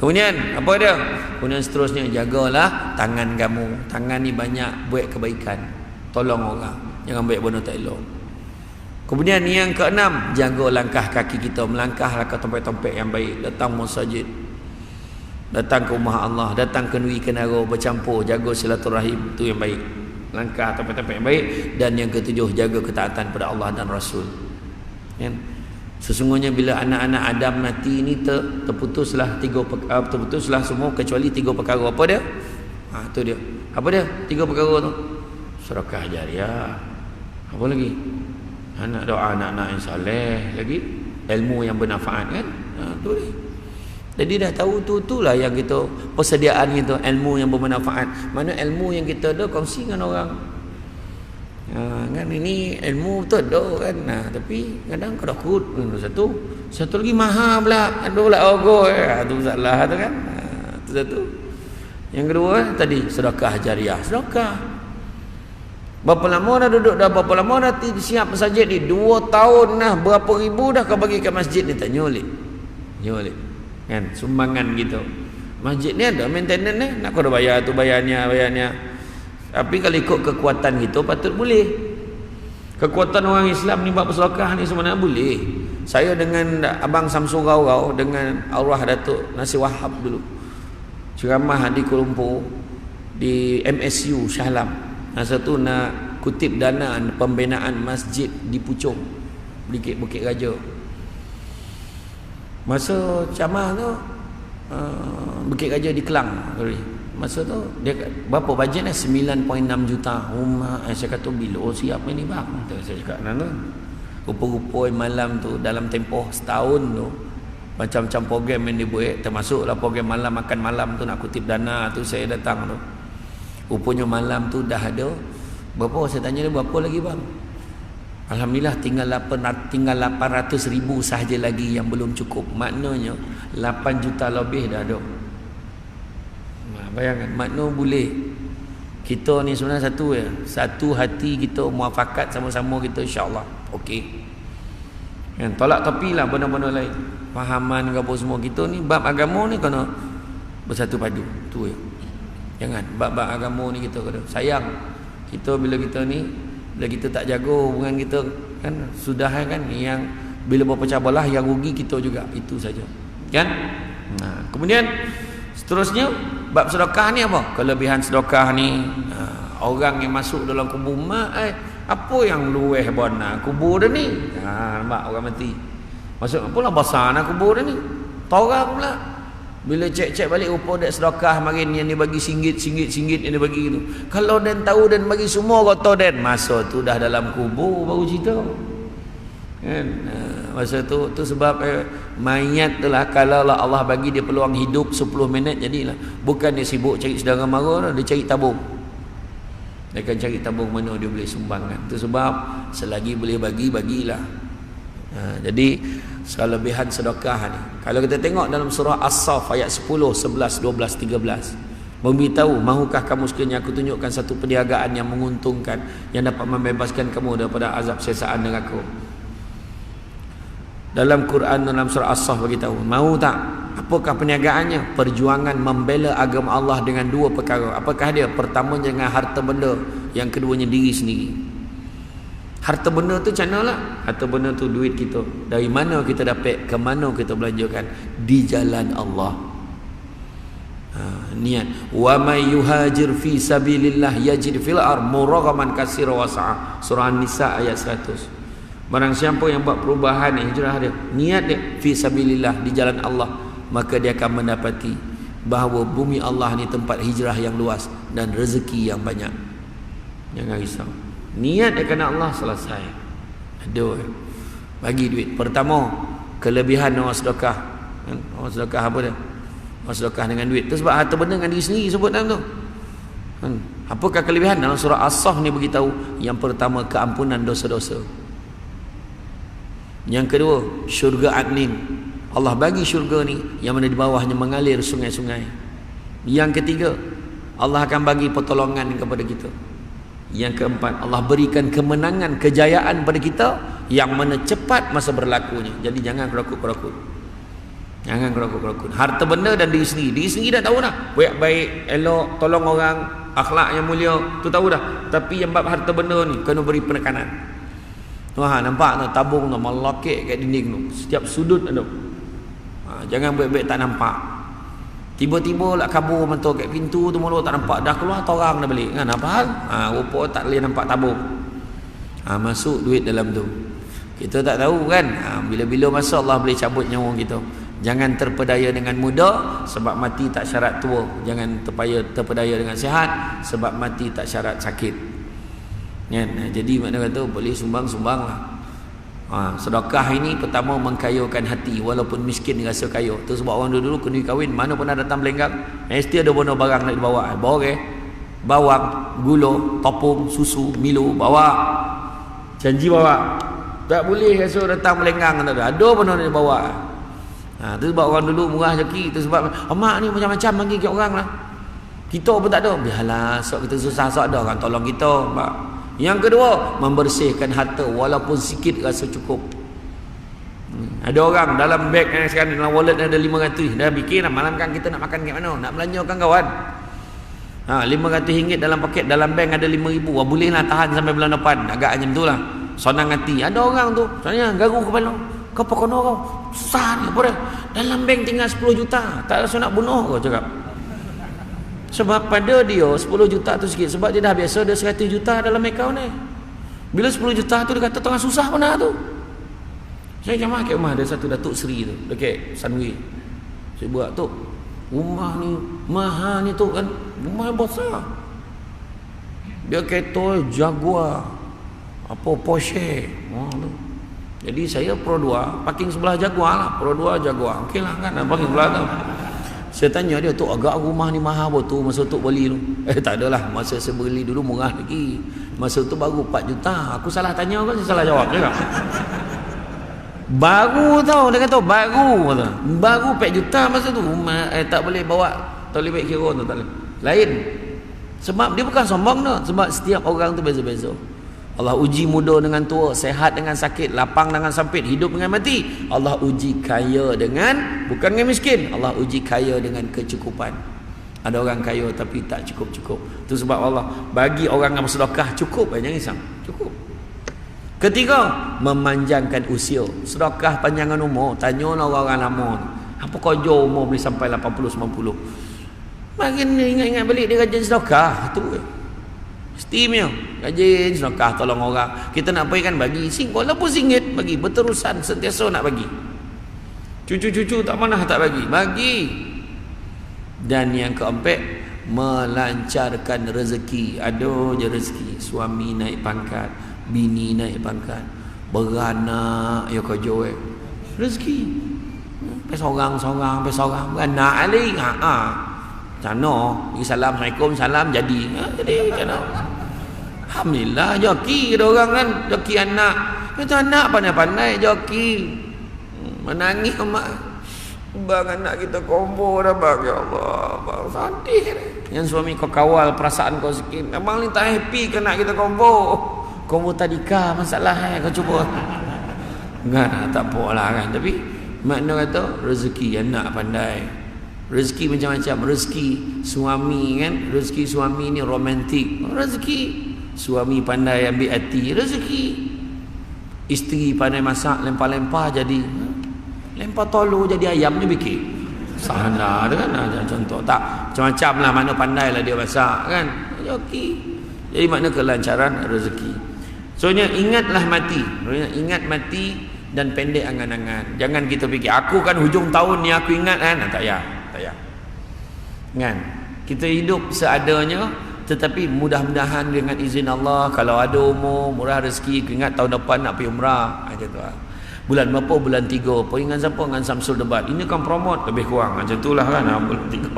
Kemudian apa dia? Kemudian seterusnya, jagalah tangan kamu. Tangan ni banyak buat kebaikan, tolong orang, jangan buat benda tak elok. Kemudian yang keenam, jaga langkah kaki kita, melangkahlah ke tempat-tempat yang baik, datang masjid, datang ke rumah Allah, datang ke nui kenara, bercampur, jaga silaturahim, itu yang baik. Langkah tempat-tempat yang baik. Dan yang ketujuh, jaga ketaatan pada Allah dan Rasul. Kan? Sesungguhnya bila anak-anak Adam mati ni terputuslah semua kecuali 3 perkara. Apa dia? Tu dia. Apa dia? 3 perkara tu. Sedekah jariah. Apa lagi? Anak doa anak-anak yang soleh, lagi ilmu yang bermanfaat kan? Tu dia. Jadi dah tahu itulah yang kita persediaan kita, ilmu yang bermanfaat. Mana ilmu yang kita ada kongsi dengan orang. Kan ini ilmu tu ada kan. Tapi kadang kau dah kurut satu lagi mahal pula. Ada pula ogo tu salah tu kan. Itu satu. Yang kedua tadi sedekah jariah. Sedekah. Berapa lama dah duduk dah, berapa lama dah siap masjid ni? 2 tahun dah, berapa ribu dah kau bagi kat masjid ni? Tak nyolek. Kan sumbangan gitu. Masjid ni ada maintenance ni, nak kau dah bayar tu bayarnya. Tapi kalau ikut kekuatan gitu patut boleh. Kekuatan orang Islam ni buat bersedekah ni sebenarnya boleh. Saya dengan Abang Samsul Rau dengan arwah Datuk Nasir Wahab dulu ceramah di Kuala Lumpur di MSU Shah Alam. Masa tu nak kutip dana pembinaan masjid di Puchong, Bukit Raja. Masa ceramah tu Bukit Raja di Kelang. Masa tu dia berapa bajetnya? 9.6 juta. Saya kata bila siap ni bang. Saya cakap tu. Rupa-rupa malam tu dalam tempoh setahun tu macam-macam program yang dibuat, termasuklah program malam makan malam tu, nak kutip dana tu saya datang tu. Rupanya malam tu dah ada berapa, saya tanya dia berapa lagi bang. Alhamdulillah tinggal 800,000 sahaja lagi yang belum cukup. Maknanya 8 juta lebih dah ada. Bayangkan, makna boleh. Kita ni sebenarnya satu hati kita muafakat sama-sama kita, insya-Allah. Okey. Kan tolak tepi lah benda-benda lain. fahaman ke apa semua. Kita ni bab agama ni kena bersatu padu. Tu ya. Jangan bab-bab agama ni kita kena sayang. Kita bila kita tak jaga hubungan kita kan sudah kan, yang bila berpecah belah yang rugi kita juga, itu saja. Kan? Kemudian seterusnya bab sedekah ni apa? Kelebihan sedekah ni, orang yang masuk dalam kubur apa yang luweh bona kubur dia ni. Nampak orang mati. Maksud apalah besar nak kubur dia ni. Torang pula. Bila cek-cek balik rupa dek sedekah marin yang dia bagi singgit yang dia bagi tu. Kalau dan tahu dan bagi semua kata dan masa tu dah dalam kubur baru cerita. Kan? Masa tu sebab mayat tu lah, kalau Allah bagi dia peluang hidup 10 minit jadilah. Bukan dia sibuk cari saudara mara, dia cari tabung. Dia akan cari tabung mana dia boleh sumbangkan. Itu sebab selagi boleh bagilah. Jadi kelebihan sedekah ni, kalau kita tengok dalam surah As-Saff ayat 10, 11, 12, 13, memberitahu, mahukah kamu sekiranya aku tunjukkan satu perniagaan yang menguntungkan, yang dapat membebaskan kamu daripada azab sesaan neraka. Dalam Quran dalam surah As-Saff beritahu, mau tak? Apakah perniagaannya? Perjuangan membela agama Allah dengan dua perkara. Apakah dia? Pertama dengan harta benda, yang keduanya diri sendiri. Harta benda tu macam mana lah? Harta benda tu duit kita. Dari mana kita dapat, ke mana kita belanjakan? Di jalan Allah. Niat. Wa may yuhajir fi sabilillah yajid fil ard muraghaman katsira wa sa'a. Surah An-Nisa ayat 100. Barang siapa yang buat perubahan hijrah dia, niat dia fi sabilillah, di jalan Allah, maka dia akan mendapati bahawa bumi Allah ni tempat hijrah yang luas dan rezeki yang banyak. Jangan risau. Niat kerana Allah, selesai. Aduh, bagi duit. Pertama, kelebihan orang sedekah. Orang sedekah apa dia? Orang sedekah dengan duit. Itu sebab harta benda dengan diri sendiri sebut dalam tu. Apakah kelebihan? Dalam surah As-Saff ni beritahu, yang pertama keampunan dosa-dosa. Yang kedua, syurga adnin. Allah bagi syurga ni yang mana di bawahnya mengalir sungai-sungai. Yang ketiga, Allah akan bagi pertolongan kepada kita. Yang keempat, Allah berikan kemenangan, kejayaan pada kita yang mana cepat masa berlakunya. Jadi jangan kerakut-kerakut. Jangan kerakut-kerakut. Harta benda dan diri sendiri. Diri sendiri dah tahu dah. Baik-baik, elok, tolong orang, akhlak yang mulia, tu tahu dah. Tapi yang bab harta benda ni kena beri penekanan. Wah, nampak tu tabung tu melokek kat dinding tu. Setiap sudut ada. Jangan baik-baik tak nampak. Tiba-tiba lah kabur mentok kat pintu tu mula tak nampak, dah keluar orang dah balik. Kan apa hal? Rupa tak boleh nampak tabung. Masuk duit dalam tu. Kita tak tahu kan. Bila-bila masa Allah boleh cabut nyawa kita. Jangan terpedaya dengan muda, sebab mati tak syarat tua. Jangan terpedaya dengan sihat, sebab mati tak syarat sakit. Kan? Jadi makna kata boleh sumbang-sumbang lah. Sedekah ini pertama mengkayakan hati, walaupun miskin rasa kaya. Tu sebab orang dulu kena kahwin, mana pernah datang Belenggang, mesti ada benda barang nak dibawa. Bawa ke? Bawang, gula, topung, susu, Milo, bawa. Janji bawa. Tak boleh rasa datang Belenggang, tak ada. Ada benda nak dibawa. Tu sebab orang dulu murah rezeki. Tu sebab mak ni macam-macam bagi kat orang lah. Kita pun tak ada. Biarlah, sok kita susah, sok ada orang tolong kita, Pak. Yang kedua, membersihkan harta walaupun sikit rasa cukup. Ada orang dalam beg sekarang, dalam wallet ada 500. Dah fikir dah malam kan kita nak makan kat mana, nak belanjakan kawan. RM500 dalam paket, dalam bank ada RM5,000. Bolehlah tahan sampai bulan depan. Agak macam tu lah. Senang hati. Ada orang tu, soalnya garu kepala. Kau pokok kau susah ni apa dah? Dalam bank tinggal 10 juta. Tak rasa nak bunuh kau cakap. Sebab pada dia 10 juta tu sikit. Sebab dia dah biasa ada 100 juta dalam akaun ni. Bila 10 juta tu dia kata tengah susah pun dah tu. Saya jamaah kat rumah ada satu Datuk Seri tu dekat Sunway. Saya buat tu, rumah ni mahal ni tu kan, rumah yang besar. Dia kereta Jaguar, apa Porsche. Tu. Jadi saya Pro 2 parking sebelah Jaguar lah. Pro 2 Jaguar. Okey lah kan, parking sebelah tu. Saya tanya dia, tu agak rumah ni mahal apa tu masa tu beli tu? Tak adalah, masa saya beli dulu murah lagi. Masa tu baru 4 juta. Aku salah tanya kan, saya salah jawab juga. Baru tau, dia kata baru. Baru 4 juta masa tu. Tak boleh bawa, tak boleh baik kira tu, tak boleh. Lain. Sebab dia bukan sombong dah. Sebab setiap orang tu beza-beza. Allah uji muda dengan tua, sehat dengan sakit, lapang dengan sempit, hidup dengan mati. Allah uji kaya dengan, bukan dengan miskin, Allah uji kaya dengan kecukupan. Ada orang kaya tapi tak cukup-cukup. Itu sebab Allah bagi orang yang bersedekah cukup, jangan risau, cukup. Ketiga, memanjangkan usia. Sedekah panjangan umur. Tanyalah orang-orang lama ni, apa kerja umur boleh sampai 80 90? Makin ingat-ingat balik dia rajin sedekah tu. Istimewah rajin sedekah tolong orang. Kita nak pergi kan bagi walaupun RM1 bagi, berterusan sentiasa nak bagi. Cucu-cucu tak pernah tak bagi. Dan yang keempat, melancarkan rezeki. Ada je rezeki, suami naik pangkat, bini naik pangkat, beranak ya kerja rezeki. Sampai seorang beranak ali. Cana bagi salam, assalamualaikum, salam jadi. Jadi cana. Alhamdulillah joki ada orang kan, joki anak. Itu anak pandai-pandai joki. Menangis mak. Bang anak kita combo dah bang, ya Allah, bang sedih. Yang suami kau kawal perasaan kau sikit. Abang ni tak happy ke nak kita combo. Combo tadika masalah kau cuba. Enggak, tak apalah kan. Tapi makna kata rezeki anak pandai. Rezeki macam-macam. Rezeki suami kan, rezeki suami ni romantik, rezeki suami pandai ambil hati, rezeki isteri pandai masak, lempar-lempar jadi lempar tolu jadi ayam je bikin sana tu kan. Contoh tak macam-macam lah, mana pandai lah dia masak kan, rezeki. Jadi makna kelancaran rezeki. Soalnya ingatlah mati, ingat mati dan pendek angan-angan. Jangan kita fikir aku kan hujung tahun ni aku ingat kan, tak payah kan. Kita hidup seadanya, tetapi mudah-mudahan dengan izin Allah kalau ada umur murah rezeki, ingat tahun depan nak pergi umrah macam tu lah. Bulan berapa? Bulan 3. Peringan siapa? Dengan Samsul Debat. Ini kan promote lebih kurang macam itulah kan, bulan 3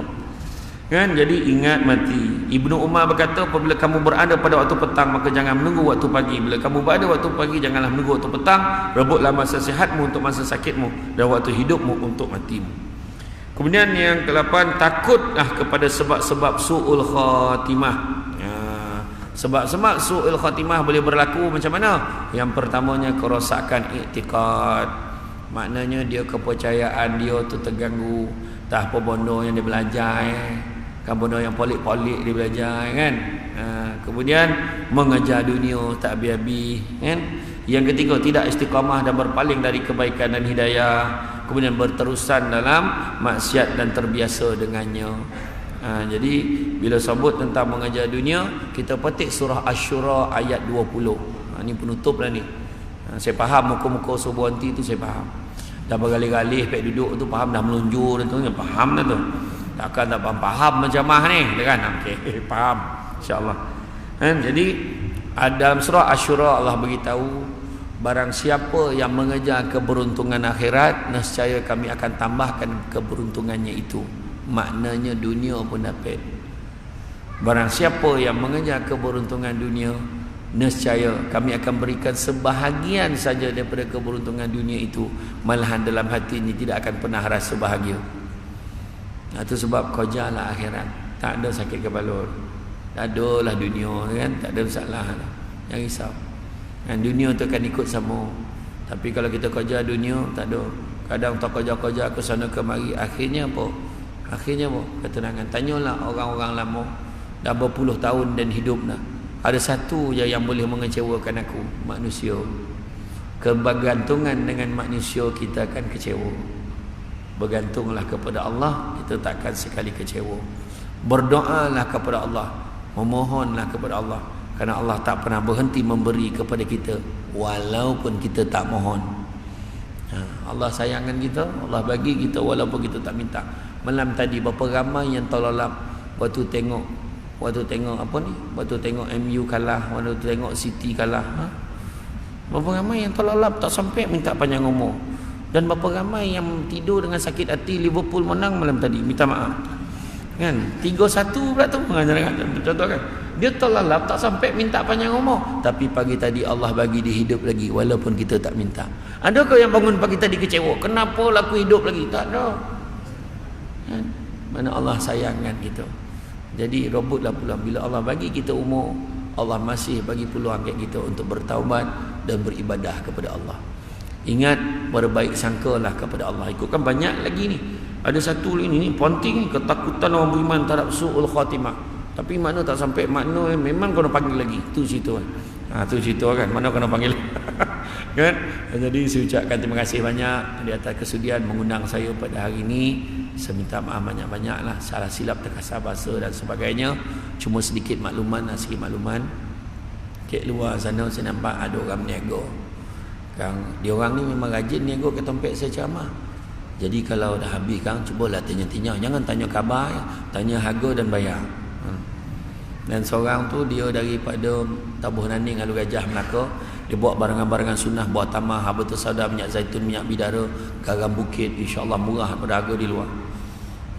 kan. Jadi ingat mati. Ibnu Umar berkata, apabila kamu berada pada waktu petang maka jangan menunggu waktu pagi. Bila kamu berada waktu pagi janganlah menunggu waktu petang. Rebutlah masa sihatmu untuk masa sakitmu, dan waktu hidupmu untuk matimu. Kemudian yang ke-8, takutlah kepada sebab-sebab su'ul khatimah. Sebab-sebab su'ul khatimah boleh berlaku macam mana? Yang pertamanya kerosakan iktikad. Maknanya dia kepercayaan dia tu terganggu. Tak apa bondo yang dia belajar kan, bondo yang polik-polik dia belajar kan. Kemudian mengejar dunia tak habis-habis kan. Yang ketiga, tidak istiqamah dan berpaling dari kebaikan dan hidayah. Kemudian berterusan dalam maksiat dan terbiasa dengannya. Jadi bila sebut tentang mengejar dunia, kita petik surah Asy-Syura ayat 20. Ini penutup lah ni. Saya faham muka-muka subuh nanti tu, saya faham. Dah bergalih-galih pek duduk tu faham, dah melunjur tu, faham dah tu. Takkan tak faham macam mah ni kan. Okey, faham insya-Allah. Jadi dalam surah Asy-Syura Allah beritahu, barang siapa yang mengejar keberuntungan akhirat, nescaya kami akan tambahkan keberuntungannya itu. Maknanya dunia pun dapat. Barang siapa yang mengejar keberuntungan dunia, nescaya kami akan berikan sebahagian saja daripada keberuntungan dunia itu. Malahan dalam hatinya tidak akan pernah rasa bahagia. Itu sebab kejarlah akhirat. Tak ada sakit kepala. Tak adalah dunia kan, tak ada masalah. Jangan risau. Dan dunia tu akan ikut sama. Tapi kalau kita kerja dunia, tak ada. Kadang tak kerja-kerja ke sana kemari, akhirnya apa? Ketenangan. Tanyalah orang-orang lama, dah berpuluh tahun dan hidup dah. Ada satu je yang boleh mengecewakan aku, manusia. Kebergantungan dengan manusia kita akan kecewa. Bergantunglah kepada Allah, kita takkan sekali kecewa. Berdoalah kepada Allah, memohonlah kepada Allah. Kerana Allah tak pernah berhenti memberi kepada kita walaupun kita tak mohon. Allah sayangkan kita, Allah bagi kita walaupun kita tak minta. Malam tadi berapa ramai yang terlelap waktu tengok apa ni? Waktu tengok MU kalah, waktu tengok City kalah. Berapa ramai yang terlelap tak sampai minta panjang umur. Dan berapa ramai yang tidur dengan sakit hati Liverpool menang malam tadi, minta maaf. Kan? 3-1 pula tu. Contoh kan? Dia terlalap tak sampai minta panjang umur, tapi pagi tadi Allah bagi dia hidup lagi walaupun kita tak minta. Adakah yang bangun pagi tadi kecewa? Kenapa aku hidup lagi? Tak ada. Kan? Mana Allah sayangkan kita. Jadi rebutlah pula bila Allah bagi kita umur, Allah masih bagi peluang kat kita untuk bertaubat dan beribadah kepada Allah. Ingat, berbaik sangkalah kepada Allah. Ikutkan banyak lagi ni. Ada satu lagi ni penting ni, ketakutan orang beriman terhadap su'ul khatimah. Tapi makna tak sampai makna memang kena panggil lagi. Tu cerita. Tu cerita kan, mana kena panggil. Kan? Jadi saya ucapkan terima kasih banyak di atas kesudian mengundang saya pada hari ini. Saya minta maaf banyak-banyak lah, salah silap, terkasar bahasa dan sebagainya. Cuma sedikit makluman. Kat luar sana saya nampak ada orang berniaga. Dia orang ni memang rajin niaga ke tempat saya ceramah. Jadi kalau dah habis cubalah tanya-tanya. Jangan tanya khabar, tanya harga dan bayar. Dan seorang tu dia daripada Tabuh Naning, Alu Gajah, Melaka. Dia buat barangan-barangan sunnah, buat tamah, habatus sauda, minyak zaitun, minyak bidara, garam bukit, insya-Allah murah pada harga di luar.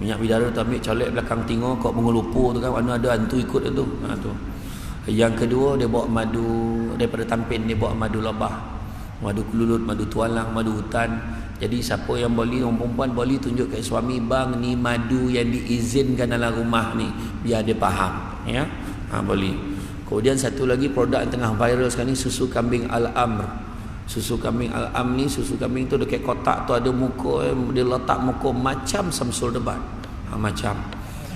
Minyak bidara tu ambil colek belakang tinggal kat bunga lumpur tu kan, mana ada hantu ikut tu. Tu. Yang kedua dia bawa madu daripada Tampin, dia bawa madu lebah, madu kelulut, madu tualang, madu hutan. Jadi siapa yang boleh, orang perempuan boleh tunjuk kat suami, bang ni madu yang diizinkan dalam rumah ni, biar dia faham, ya. Boleh. Kemudian satu lagi produk yang tengah viral sekarang ni, susu kambing Al-Amr. Susu kambing Al-Amr ni, susu kambing tu dekat kotak tu ada muka, dia letak muka macam Samsul Debat. Macam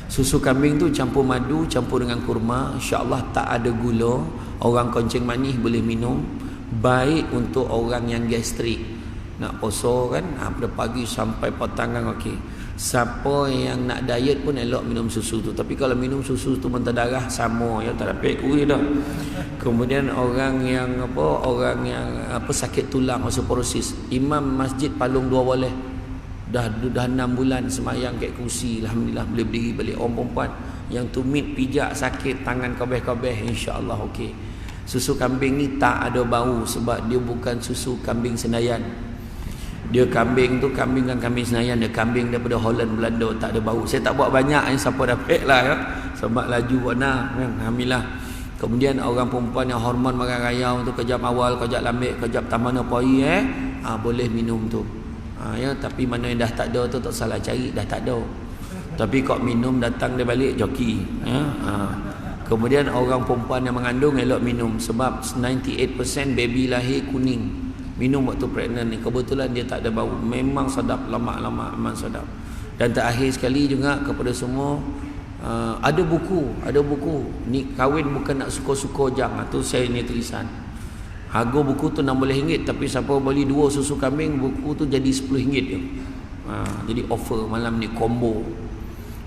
susu kambing tu campur madu, campur dengan kurma, insya-Allah tak ada gula. Orang kencing manis boleh minum. Baik untuk orang yang gastrik, nak puasa kan, pada pagi sampai petangan okey. Siapa yang nak diet pun elok minum susu tu. Tapi kalau minum susu tu mentah darah, sama ya, tak dapat kuih dah. Kemudian orang yang sakit tulang, osteoporosis, imam masjid Palung 2 boleh. Dah 6 bulan semayang kat kursi, alhamdulillah boleh berdiri balik. Orang perempuan yang tumit pijak sakit tangan kabeh-kabeh, insya-Allah okey. Susu kambing ni tak ada bau sebab dia bukan susu kambing Senayan. Dia kambing tu kambing Senayan, dia kambing daripada Holland, Belanda, tak ada bau. Saya tak buat banyak, siapa dapat lah ya. Sebab laju warna kan, alhamdulillah. Kemudian orang perempuan yang hormon makan raya tu, kejap awal, kejap lambik, kejap taman poi boleh minum tu. Ya, tapi mana yang dah tak ada tu tak salah cari, dah tak ada. Tapi kok minum datang dia balik joki, ya. Kemudian orang perempuan yang mengandung elok minum sebab 98% baby lahir kuning. Minum waktu pregnant ni, kebetulan dia tak ada bau, memang sedap, lemak-lemak memang sedap. Dan terakhir sekali juga kepada semua, ada buku ni, kahwin bukan nak suka-suka jang. Tu saya ni tulisan. Harga buku tu RM16, tapi siapa beli 2 susu kambing, buku tu jadi RM10 je. Jadi offer malam ni combo.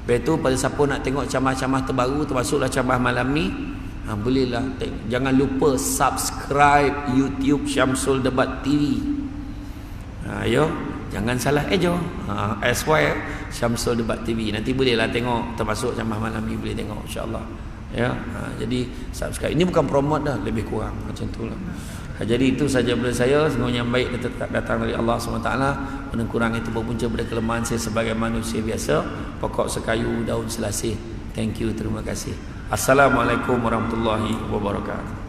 Lepas tu pada siapa nak tengok camah-camah terbaru, termasuklah camah malam ni, bolehlah tengok. Jangan lupa subscribe YouTube Syamsul Debat TV. Yo, jangan salah ejo. SY Syamsul Debat TV. Nanti bolehlah tengok, termasuk camah malam ni boleh tengok, insya-Allah. Ya, jadi subscribe. Ini bukan promote dah, lebih kurang macam itulah. Jadi itu saja daripada saya. Semoga yang baik tetap datang dari Allah SWT. Yang kurang itu berpunca pada kelemahan saya sebagai manusia biasa. Pokok sekayu daun selasih. Thank you, terima kasih. Assalamualaikum warahmatullahi wabarakatuh.